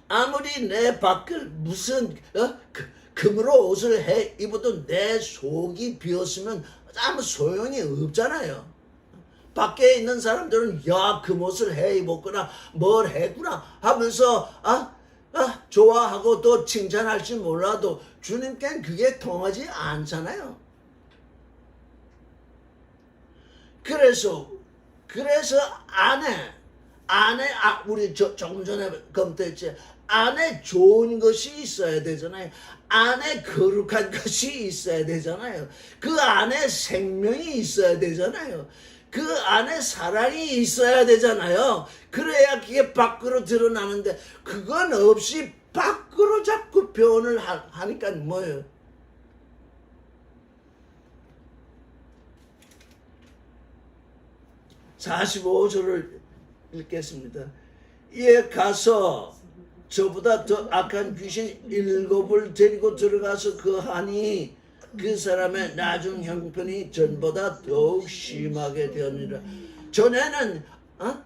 아무리 내 밖을 무슨 금으로 옷을 해 입어도 내 속이 비었으면 아무 소용이 없잖아요. 밖에 있는 사람들은 그 옷을 해 입었구나 뭘 했구나 하면서 좋아하고 또 칭찬할지 몰라도 주님께는 그게 통하지 않잖아요. 그래서 안에 우리 조금 전에 검토했지. 안에 좋은 것이 있어야 되잖아요. 안에 거룩한 것이 있어야 되잖아요. 그 안에 생명이 있어야 되잖아요. 그 안에 사랑이 있어야 되잖아요. 그래야 그게 밖으로 드러나는데 그건 없이 밖으로 자꾸 표현을 하니까 뭐예요? (45절을) 읽겠습니다. 이에 가서 저보다 더 악한 귀신 7을 데리고 들어가서 거하니 그 사람의 나중 형편이 전보다 더욱 심하게 되었느니라. 전에는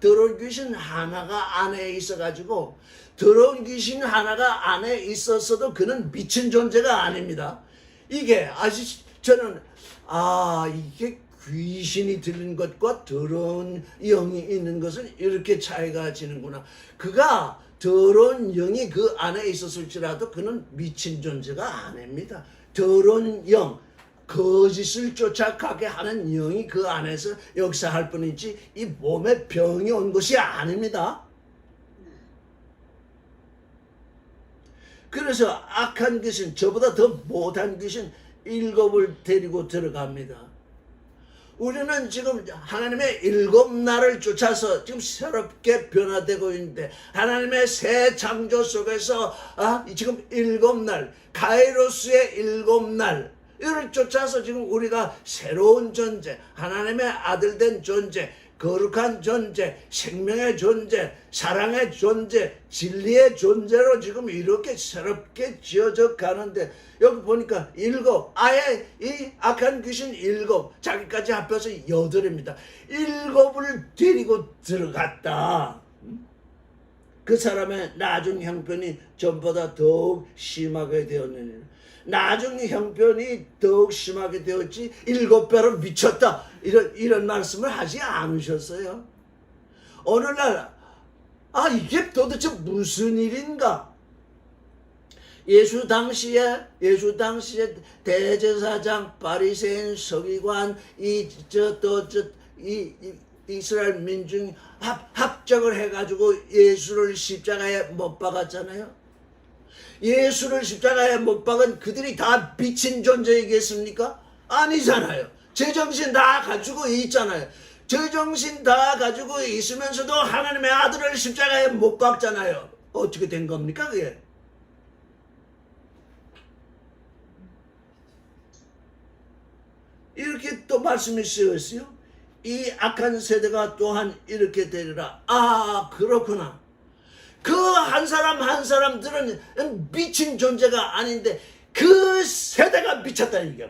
더러운 귀신 하나가 안에 있어가지고 더러운 귀신 하나가 안에 있었어도 그는 미친 존재가 아닙니다. 이게 저는 이게 귀신이 들린 것과 더러운 영이 있는 것은 이렇게 차이가 지는구나. 그가 더러운 영이 그 안에 있었을지라도 그는 미친 존재가 아닙니다. 더러운 영, 거짓을 쫓아가게 하는 영이 그 안에서 역사할 뿐이지 이 몸에 병이 온 것이 아닙니다. 그래서 악한 귀신, 저보다 더 못한 귀신 7을 데리고 들어갑니다. 우리는 지금 하나님의 7날을 쫓아서 지금 새롭게 변화되고 있는데 하나님의 새 창조 속에서 지금 7날 가이로스의 7날 이를 쫓아서 지금 우리가 새로운 존재, 하나님의 아들 된 존재, 거룩한 존재, 생명의 존재, 사랑의 존재, 진리의 존재로 지금 이렇게 새롭게 지어져 가는데 여기 보니까 7, 아예 이 악한 귀신 7, 자기까지 합해서 8입니다. 7을 데리고 들어갔다. 그 사람의 나중 형편이 전보다 더욱 심하게 되었느니라. 나중 형편이 더욱 심하게 되었지 7배로 미쳤다 이런 말씀을 하지 않으셨어요. 오늘날 이게 도대체 무슨 일인가? 예수 당시에 대제사장, 바리새인, 서기관 이스라엘 민중이 합작을 해가지고 예수를 십자가에 못 박았잖아요. 예수를 십자가에 못 박은 그들이 다 미친 존재이겠습니까? 아니잖아요. 제정신 다 가지고 있잖아요. 제정신 다 가지고 있으면서도 하나님의 아들을 십자가에 못 박잖아요. 어떻게 된 겁니까 그게? 이렇게 또 말씀이 쓰였어요. 이 악한 세대가 또한 이렇게 되리라. 그렇구나. 그 한 사람 한 사람들은 미친 존재가 아닌데 그 세대가 미쳤다 이게.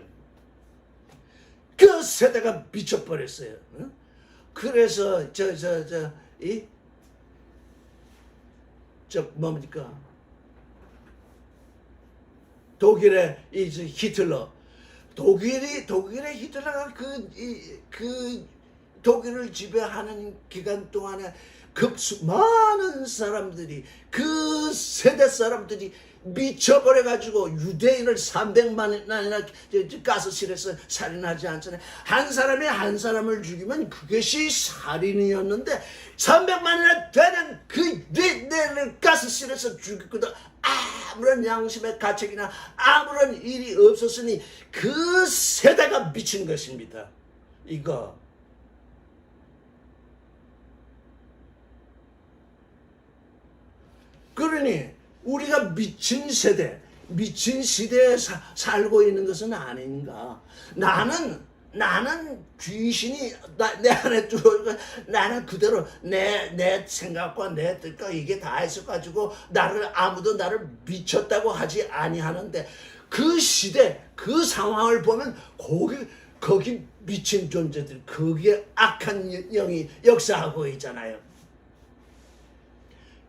그 세대가 미쳐버렸어요. 그래서 뭡니까? 독일의 히틀러. 독일의 히틀러가 그 독일을 지배하는 기간 동안에 많은 사람들이 그 세대 사람들이 미쳐버려가지고 유대인을 300만이나 가스실에서 살인하지 않잖아요. 한 사람이 한 사람을 죽이면 그것이 살인이었는데 300만이나 되는 그 유대인을 가스실에서 죽이거든. 아무런 양심의 가책이나 아무런 일이 없었으니 그 세대가 미친 것입니다. 이거. 그러니 우리가 미친 시대에 살고 있는 것은 아닌가. 나는 귀신이 내 안에 들어오니까 나는 그대로 내 생각과 내 뜻과 이게 다 있어가지고 아무도 나를 미쳤다고 하지 아니하는데 그 시대 그 상황을 보면 거기 미친 존재들 거기에 악한 영이 역사하고 있잖아요.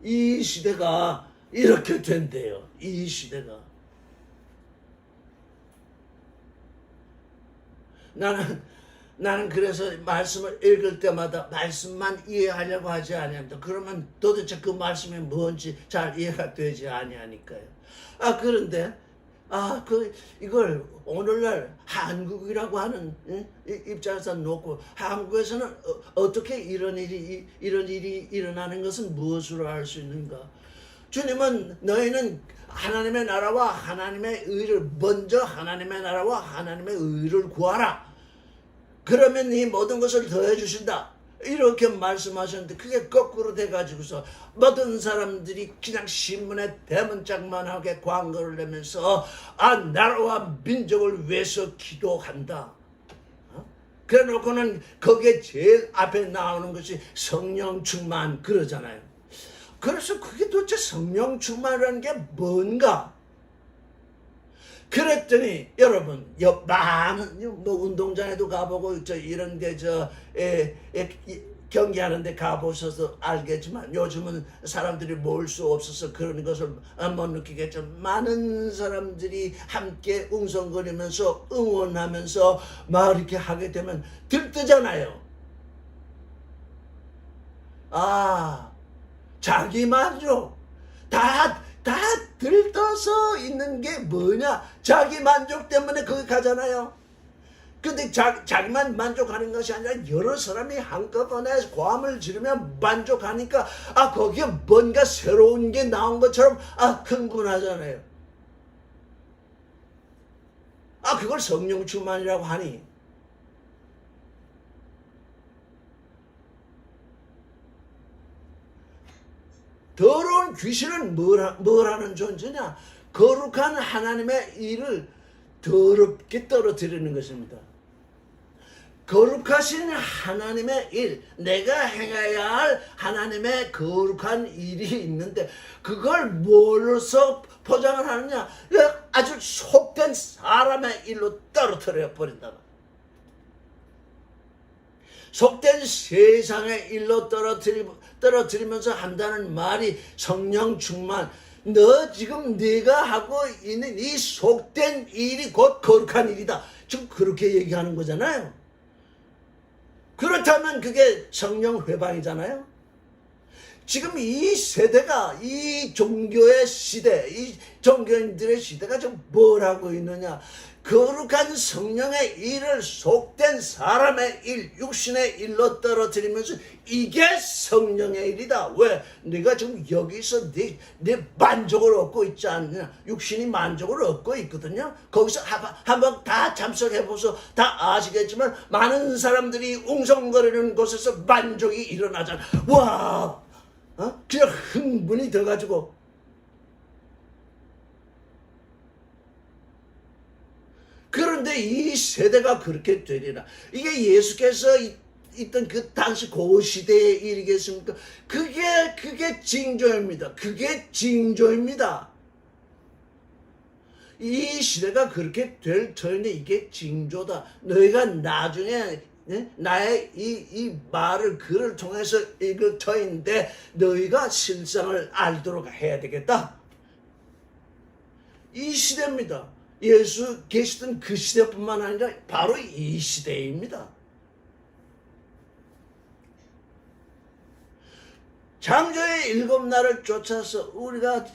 이 시대가 이렇게 된대요. 이 시대가. 나는 그래서 말씀을 읽을 때마다 말씀만 이해하려고 하지 아니합니다. 그러면 도대체 그 말씀이 뭔지 잘 이해가 되지 아니하니까요. 그런데 이걸 오늘날 한국이라고 하는 입장에서 놓고 한국에서는 어떻게 이런 일이 일어나는 것은 무엇으로 알 수 있는가? 주님은 너희는 하나님의 나라와 하나님의 의를 먼저 하나님의 나라와 하나님의 의를 구하라. 그러면 이 모든 것을 더해 주신다. 이렇게 말씀하셨는데 그게 거꾸로 돼가지고서 모든 사람들이 그냥 신문에 대문짝만하게 광고를 내면서 나라와 민족을 위해서 기도한다. 그래 놓고는 거기에 제일 앞에 나오는 것이 성령 충만 그러잖아요. 그래서 그게 도대체 성령 충만이라는 게 뭔가? 그랬더니 여러분 많은 운동장에도 가보고 이런 데 경기하는데 가보셔서 알겠지만 요즘은 사람들이 모일 수 없어서 그런 것을 못 느끼겠죠. 많은 사람들이 함께 웅성거리면서 응원하면서 막 이렇게 하게 되면 들뜨잖아요. 자기 만족 다 들떠서 있는 게 뭐냐? 자기 만족 때문에 거기 가잖아요. 근데 자기만 만족하는 것이 아니라 여러 사람이 한꺼번에 고함을 지르며 만족하니까 거기에 뭔가 새로운 게 나온 것처럼 흥분하잖아요. 그걸 성령 충만이라고 하니 그럼 귀신은 뭘 하는 존재냐? 거룩한 하나님의 일을 더럽게 떨어뜨리는 것입니다. 거룩하신 하나님의 일, 내가 행해야 할 하나님의 거룩한 일이 있는데 그걸 뭘로서 포장을 하느냐? 아주 속된 사람의 일로 떨어뜨려 버린다. 속된 세상의 일로 떨어뜨리면서 한다는 말이 성령 충만. 너 지금 네가 하고 있는 이 속된 일이 곧 거룩한 일이다. 지금 그렇게 얘기하는 거잖아요. 그렇다면 그게 성령 회방이잖아요. 지금 이 세대가, 이 종교의 시대, 이 종교인들의 시대가 지금 뭘 하고 있느냐? 거룩한 성령의 일을 속된 사람의 일, 육신의 일로 떨어뜨리면서 이게 성령의 일이다. 왜? 네가 지금 여기서 네 만족을 얻고 있지 않느냐? 육신이 만족을 얻고 있거든요. 거기서 한번 다 참석해보소. 다 아시겠지만 많은 사람들이 웅성거리는 곳에서 만족이 일어나잖아. 와! 그냥 흥분이 돼가지고 그런데 이 세대가 그렇게 되리라. 이게 예수께서 있던 그 당시 그 시대의 일이겠습니까? 그게 징조입니다. 그게 징조입니다. 이 시대가 그렇게 될 터인데 이게 징조다. 너희가 나중에 나의 이 말을 글을 통해서 읽을 터인데 너희가 실상을 알도록 해야 되겠다. 이 시대입니다. 예수 계시던 그 시대뿐만 아니라 바로 이 시대입니다. 창조의 7날을 쫓아서 우리가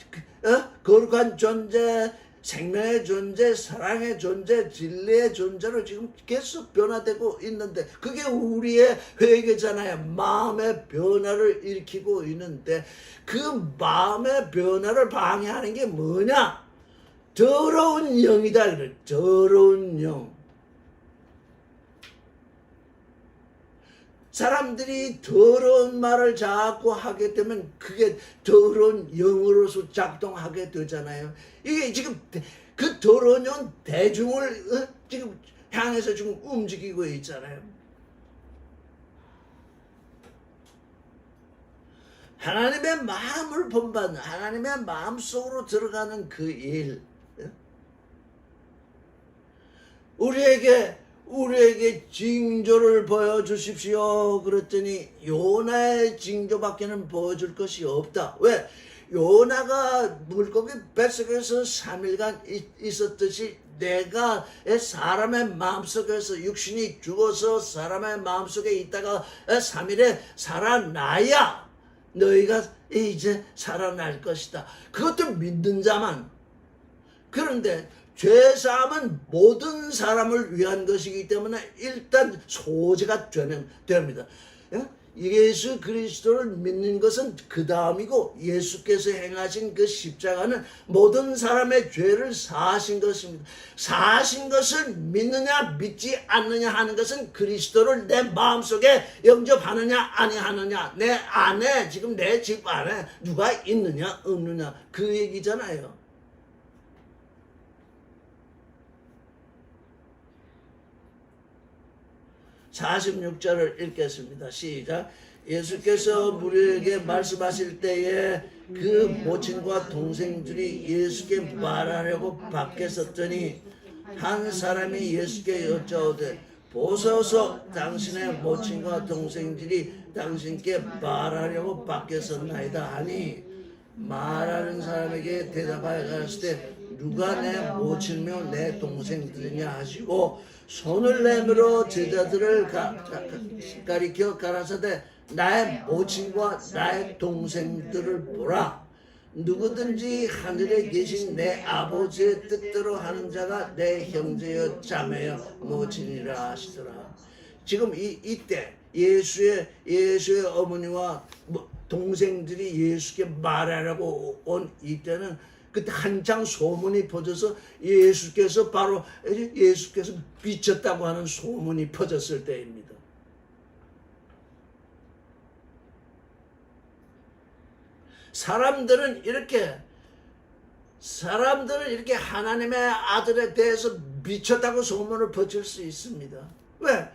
거룩한 존재, 생명의 존재, 사랑의 존재, 진리의 존재로 지금 계속 변화되고 있는데 그게 우리의 회개잖아요. 마음의 변화를 일으키고 있는데 그 마음의 변화를 방해하는 게 뭐냐? 더러운 영이다. 그래. 더러운 영. 사람들이 더러운 말을 자꾸 하게 되면 그게 더러운 영으로서 작동하게 되잖아요. 이게 지금 그 더러운 영 대중을 지금 향해서 지금 움직이고 있잖아요. 하나님의 마음을 본받는, 하나님의 마음 속으로 들어가는 그 일. 우리에게 징조를 보여주십시오. 그랬더니 요나의 징조밖에는 보여줄 것이 없다. 왜? 요나가 물고기 뱃속에서 3일간 있었듯이 내가 사람의 마음속에서 육신이 죽어서 사람의 마음속에 있다가 3일에 살아나야 너희가 이제 살아날 것이다. 그것도 믿는 자만. 그런데 죄사함은 모든 사람을 위한 것이기 때문에 일단 소재가 됩니다. 예수 그리스도를 믿는 것은 그 다음이고 예수께서 행하신 그 십자가는 모든 사람의 죄를 사하신 것입니다. 사하신 것을 믿느냐 믿지 않느냐 하는 것은 그리스도를 내 마음속에 영접하느냐 아니하느냐, 내 안에 지금 내 집 안에 누가 있느냐 없느냐 그 얘기잖아요. 46절을 읽겠습니다. 시작. 예수께서 무리에게 말씀하실 때에 그 모친과 동생들이 예수께 말하려고 밖에 섰더니 한 사람이 예수께 여짜오되 보소서 당신의 모친과 동생들이 당신께 말하려고 밖에 섰나이다 하니 말하는 사람에게 대답하여 가라사대 누가 내 모친며 내 동생들이냐 하시고 손을 내밀어 제자들을 가리켜 가라사대 나의 모친과 나의 동생들을 보라. 누구든지 하늘에 계신 내 아버지의 뜻대로 하는 자가 내 형제여 자매여 모친이라 하시더라. 지금 이때 예수의 어머니와 동생들이 예수께 말하라고 온 이때는 그때 한창 소문이 퍼져서 예수께서 미쳤다고 하는 소문이 퍼졌을 때입니다. 사람들은 이렇게 하나님의 아들에 대해서 미쳤다고 소문을 퍼칠 수 있습니다. 왜?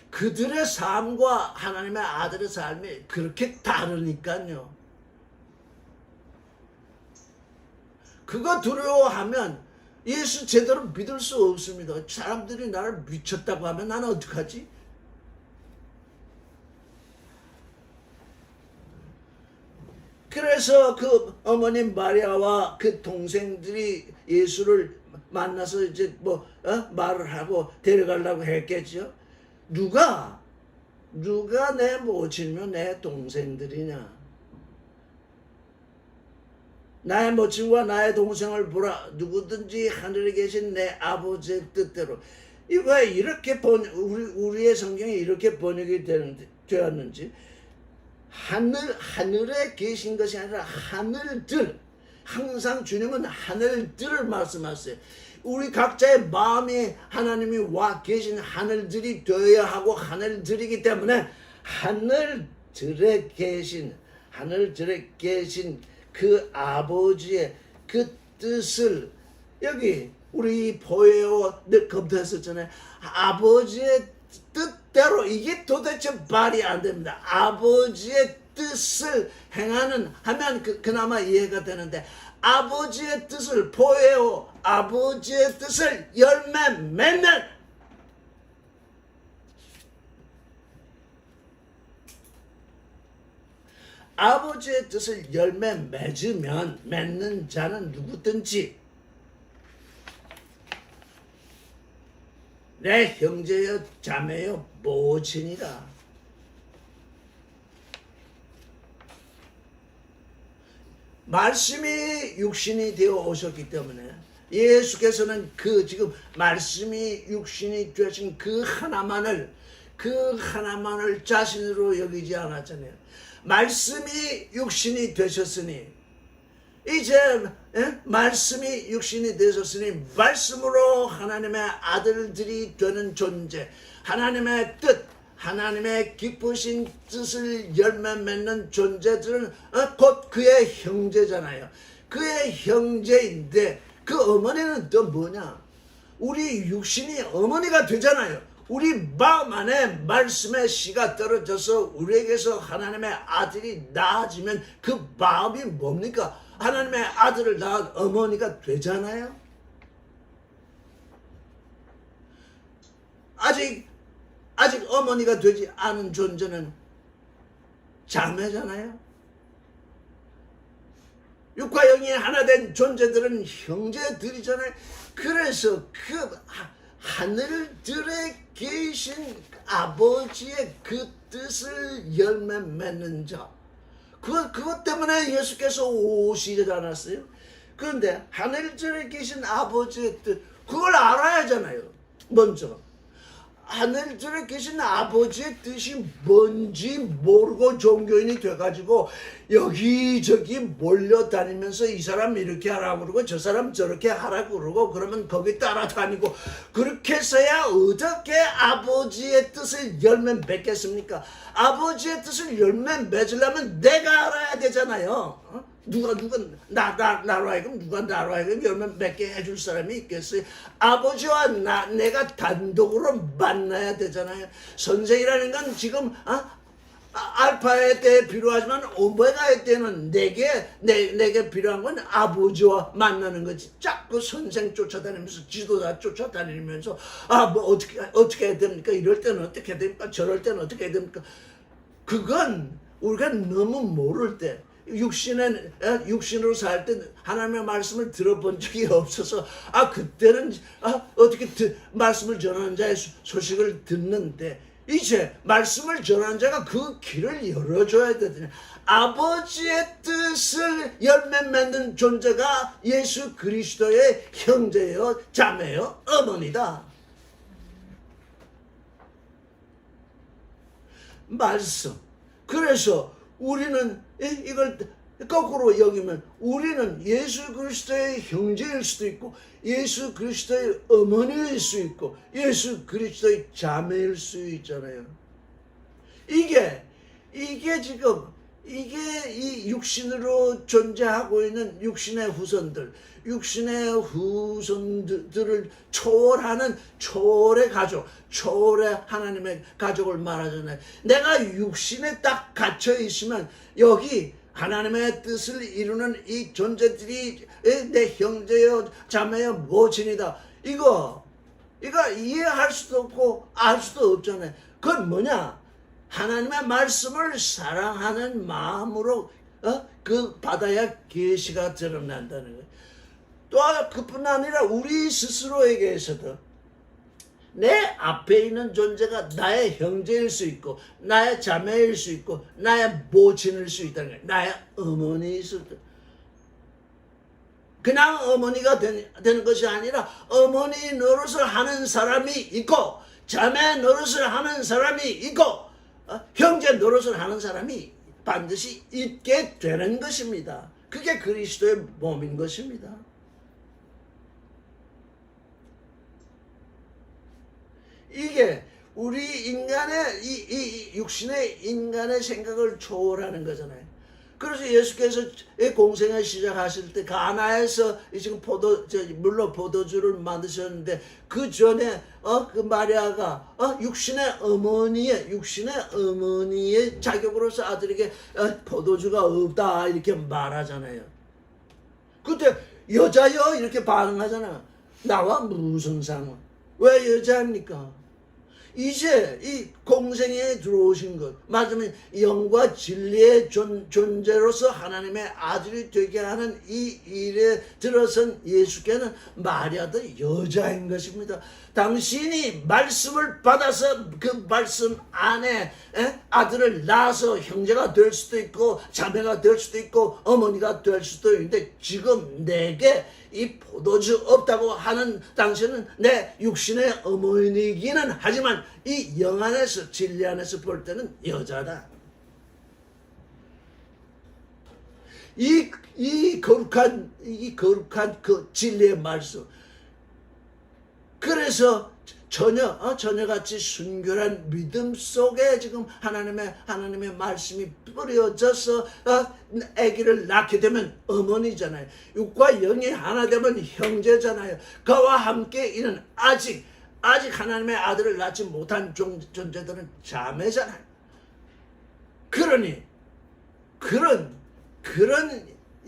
그들의 삶과 하나님의 아들의 삶이 그렇게 다르니까요. 그거 두려워하면 예수 제대로 믿을 수 없습니다. 사람들이 나를 미쳤다고 하면 나는 어떡하지? 그래서 그 어머님 마리아와 그 동생들이 예수를 만나서 이제 말을 하고 데려가려고 했겠죠. 누가 내 모친이며 내 동생들이냐? 나의 모친과 나의 동생을 보라. 누구든지 하늘에 계신 내 아버지의 뜻대로. 이거 왜 이렇게 우리의 성경이 이렇게 번역이 되었는지. 하늘에 계신 것이 아니라 하늘들. 항상 주님은 하늘들을 말씀하세요. 우리 각자의 마음이 하나님이 와 계신 하늘들이 되어야 하고 하늘들이기 때문에 하늘들에 계신 그 아버지의 그 뜻을 여기 우리 보혜오 늘 검토했었잖아요. 아버지의 뜻대로 이게 도대체 말이 안 됩니다. 아버지의 뜻을 하면 그나마 이해가 되는데 아버지의 뜻을 보혜오 아버지의 뜻을 열매 맺는 아버지의 뜻을 열매 맺는 자는 누구든지 내 형제여 자매여 모친이라. 말씀이 육신이 되어 오셨기 때문에 예수께서는 지금 말씀이 육신이 되신 그 하나만을 자신으로 여기지 않았잖아요. 말씀이 육신이 되셨으니 이제 말씀이 육신이 되셨으니 말씀으로 하나님의 아들들이 되는 존재, 하나님의 뜻, 하나님의 기쁘신 뜻을 열매 맺는 존재들은 곧 그의 형제잖아요. 그의 형제인데 그 어머니는 또 뭐냐? 우리 육신이 어머니가 되잖아요. 우리 마음 안에 말씀의 씨가 떨어져서 우리에게서 하나님의 아들이 낳아지면 그 마음이 뭡니까? 하나님의 아들을 낳은 어머니가 되잖아요. 아직 어머니가 되지 않은 존재는 자매잖아요. 육과 영이 하나 된 존재들은 형제들이잖아요. 그래서 그 하늘들에 계신 아버지의 그 뜻을 열매 맺는 자, 그것 때문에 예수께서 오시지 않았어요? 그런데 하늘들에 계신 아버지의 뜻, 그걸 알아야 하잖아요. 먼저 하늘들에 계신 아버지의 뜻이 뭔지 모르고 종교인이 돼가지고 여기저기 몰려다니면서 이 사람 이렇게 하라고 그러고 저 사람 저렇게 하라고 그러고 그러면 거기 따라다니고 그렇게 해서야 어떻게 아버지의 뜻을 열매 맺겠습니까? 아버지의 뜻을 열매 맺으려면 내가 알아야 되잖아요. 누가 나로 하여금 열매 맺게 해줄 사람이 있겠어요? 아버지와 내가 단독으로 만나야 되잖아요. 선생이라는 건 지금 알파의 때에 필요하지만 오메가의 때는 내게 필요한 건 아버지와 만나는 거지. 자꾸 선생 쫓아다니면서 지도자 쫓아다니면서 뭐 어떻게 해야 됩니까? 이럴 때는 어떻게 해야 됩니까? 저럴 때는 어떻게 해야 됩니까? 그건 우리가 너무 모를 때 육신으로 살 때 하나님의 말씀을 들어본 적이 없어서 그때는 어떻게 말씀을 전하는 자의 소식을 듣는데 이제 말씀을 전하는 자가 그 길을 열어줘야 되더니 아버지의 뜻을 열매 맺는 존재가 예수 그리스도의 형제요 자매요 어머니다. 말씀. 그래서 우리는 이걸 거꾸로 여기면 우리는 예수 그리스도의 형제일 수도 있고 예수 그리스도의 어머니일 수 있고 예수 그리스도의 자매일 수 있잖아요. 이게 지금 이게 이 육신으로 존재하고 있는 육신의 후손들을 초월하는 초월의 가족, 초월의 하나님의 가족을 말하잖아요. 내가 육신에 딱 갇혀 있으면 여기 하나님의 뜻을 이루는 이 존재들이 내 형제여 자매여 모친이다. 이거 이해할 수도 없고 알 수도 없잖아요. 그건 뭐냐? 하나님의 말씀을 사랑하는 마음으로 그 받아야 계시가 드러난다는 거예요. 또 그뿐 아니라 우리 스스로에게서도 내 앞에 있는 존재가 나의 형제일 수 있고 나의 자매일 수 있고 나의 모친일 수 있다는 거예요. 나의 어머니일 수 있다. 그냥 어머니가 되는 것이 아니라 어머니 노릇을 하는 사람이 있고 자매 노릇을 하는 사람이 있고 형제 노릇을 하는 사람이 반드시 있게 되는 것입니다. 그게 그리스도의 몸인 것입니다. 이게 우리 인간의 이 육신의 인간의 생각을 초월하는 거잖아요. 그래서 예수께서 공생을 시작하실 때 가나에서 지금 물로 포도주를 만드셨는데 그 전에 그 마리아가 육신의 어머니의 자격으로서 아들에게 포도주가 없다 이렇게 말하잖아요. 그때 여자여 이렇게 반응하잖아. 나와 무슨 상관? 왜 여자입니까? 이제 이 공생에 들어오신 것, 맞으면 영과 진리의 존재로서 하나님의 아들이 되게 하는 이 일에 들어선 예수께는 마리아도 여자인 것입니다. 당신이 말씀을 받아서 그 말씀 안에 아들을 낳아서 형제가 될 수도 있고 자매가 될 수도 있고 어머니가 될 수도 있는데 지금 내게 이 포도주 없다고 하는 당신은 내 육신의 어머니이기는 하지만 이 영 안에서 진리 안에서 볼 때는 여자다. 이 거룩한 그 진리의 말씀. 그래서 처녀같이 순결한 믿음 속에 지금 하나님의 말씀이 뿌려져서 아기를 낳게 되면 어머니잖아요. 육과 영이 하나 되면 형제잖아요. 그와 함께 이는 아직 하나님의 아들을 낳지 못한 존재들은 자매잖아요. 그러니 그런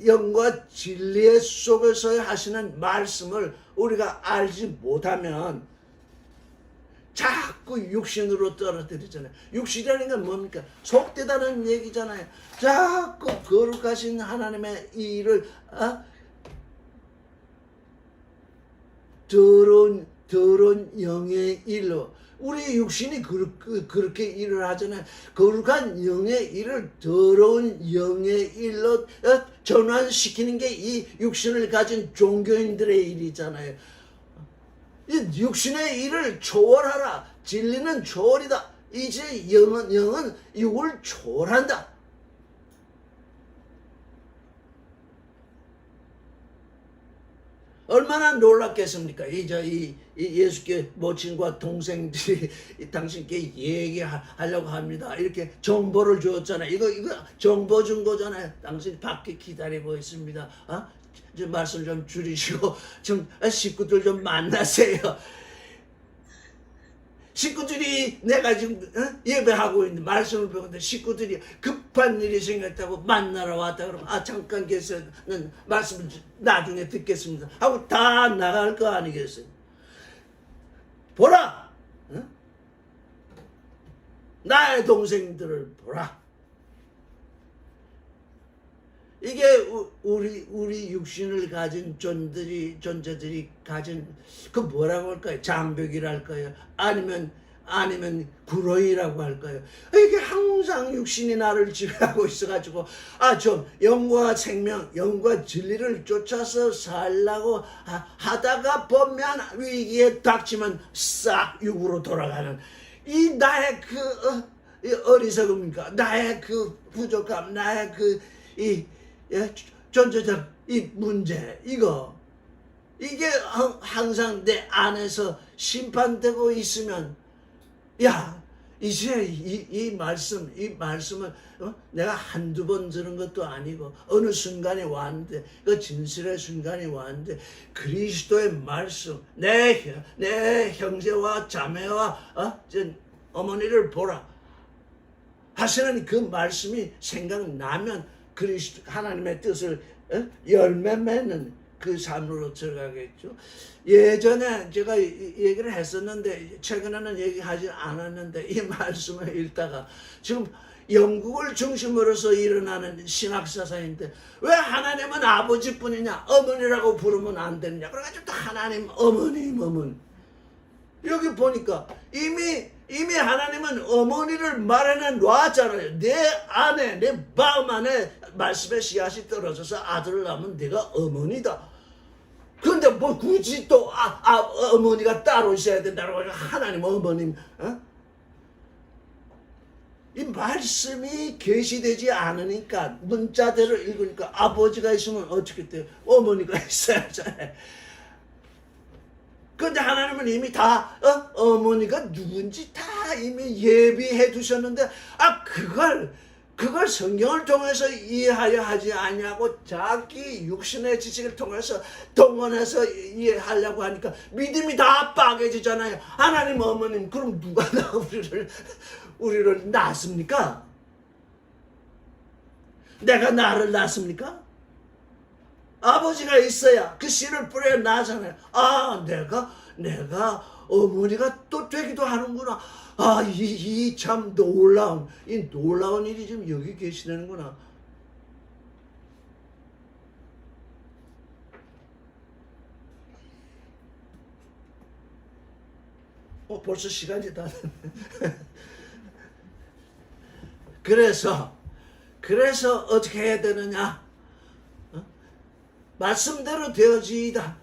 영과 진리의 속에서 하시는 말씀을 우리가 알지 못하면 자꾸 육신으로 떨어뜨리잖아요. 육신이라는 건 뭡니까? 속되다는 얘기잖아요. 자꾸 거룩하신 하나님의 일을 더러운 영의 일로 우리 육신이 그렇게 일을 하잖아요. 거룩한 영의 일을 더러운 영의 일로 전환시키는 게 이 육신을 가진 종교인들의 일이잖아요. 이 육신의 일을 초월하라. 진리는 초월이다. 이제 영은 육을 초월한다. 얼마나 놀랍겠습니까? 이 예수께 모친과 동생들이 당신께 얘기하려고 합니다. 이렇게 정보를 주었잖아요. 이거 정보 준 거잖아요. 당신 밖에 기다리고 있습니다. 좀 말씀 좀 줄이시고 좀 식구들 좀 만나세요. 식구들이 내가 지금 예배하고 있는 말씀을 배우는데 식구들이 급한 일이 생겼다고 만나러 왔다 그러면 잠깐 계세요. 말씀을 나중에 듣겠습니다 하고 다 나갈 거 아니겠어요. 보라, 나의 동생들을 보라. 이게 우리 육신을 가진 존재들이 가진 그 뭐라고 할까요? 장벽이랄까요? 아니면 구렁이라고 할까요? 이게 항상 육신이 나를 지배하고 있어가지고 좀 영과 생명, 영과 진리를 쫓아서 살라고 하다가 보면 위기에 닥치면 싹 육으로 돌아가는 이 나의 그 어리석음과 나의 그 부족함, 나의 존재적 이 문제 이게 항상 내 안에서 심판되고 있으면 이제 이 말씀을 내가 한두 번 들은 것도 아니고 어느 순간이 왔는데 그 진실의 순간이 왔는데 그리스도의 말씀 내 형제와 자매와 어머니를 보라 하시는 그 말씀이 생각나면 그리스도 하나님의 뜻을 열매 맺는 그 삶으로 들어가겠죠. 예전에 제가 얘기를 했었는데 최근에는 얘기하지 않았는데 이 말씀을 읽다가 지금 영국을 중심으로서 일어나는 신학사상인데 왜 하나님은 아버지뿐이냐 어머니라고 부르면 안 되느냐 그래가지고 또 하나님 어머니 여기 보니까 이미 하나님은 어머니를 말해내 놨잖아요. 내 안에 내 마음 안에 말씀의 씨앗이 떨어져서 아들을 낳으면 내가 어머니다. 그런데 뭐 굳이 또 어머니가 따로 있어야 된다고 하나님 어머님 이 말씀이 계시되지 않으니까 문자대로 읽으니까 아버지가 있으면 어떻게 돼요? 어머니가 있어야잖아요. 그런데 하나님은 이미 다 어머니가 누군지 다 이미 예비해 두셨는데 그걸 성경을 통해서 이해하려 하지 아니하고 자기 육신의 지식을 통해서 동원해서 이해하려고 하니까 믿음이 다 빠개지잖아요. 하나님 어머님 그럼 누가 우리를 낳습니까? 내가 나를 낳습니까? 아버지가 있어야 그 씨를 뿌려 나잖아요. 내가 어머니가 또 되기도 하는구나. 이 참 놀라운 일이 지금 여기 계시는구나. 벌써 시간이 다 됐네. 그래서 어떻게 해야 되느냐? 말씀대로 되어지이다.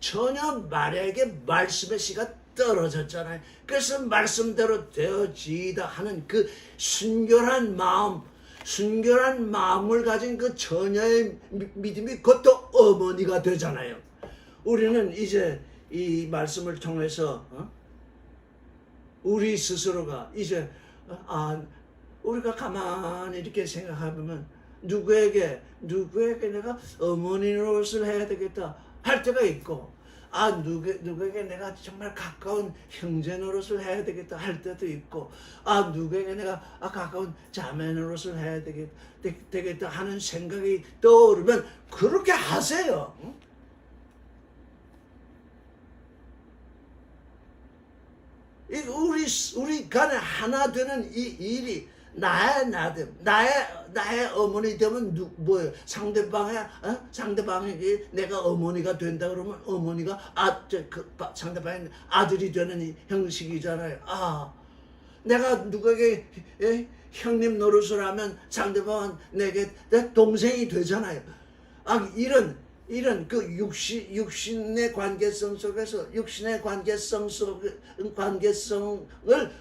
전혀 마리아에게 말씀의 씨가 떨어졌잖아요. 그래서 말씀대로 되어지이다 하는 그 순결한 마음을 가진 그 처녀의 믿음이 그것도 어머니가 되잖아요. 우리는 이제 이 말씀을 통해서 우리 스스로가 이제 우리가 가만히 이렇게 생각하면 누구에게 내가 어머니 노릇을 해야 되겠다 할 때가 있고 누구에게 내가 정말 가까운 형제 노릇을 해야 되겠다 할 때도 있고 누구에게 내가 가까운 자매 노릇을 해야 되겠다 하는 생각이 떠오르면 그렇게 하세요. 우리 간에 하나 되는 이 일이 나의 어머니 되면 뭐예요? 상대방에게 내가 어머니가 된다 그러면 어머니가 상대방의 아들이 되는 형식이잖아요. 내가 누구에게 형님 노릇을 하면 상대방은 내게 내 동생이 되잖아요. 이런 그 육신의 관계성 속에서 육신의 관계성을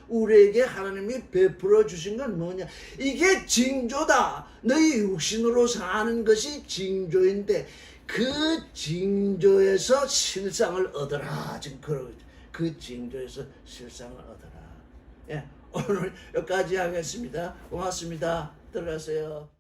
우리에게 하나님이 베풀어 주신 건 뭐냐? 이게 징조다. 너희 육신으로 사는 것이 징조인데 그 징조에서 실상을 얻어라. 지금 그 징조에서 실상을 얻어라. 오늘 여기까지 하겠습니다. 고맙습니다. 들어가세요.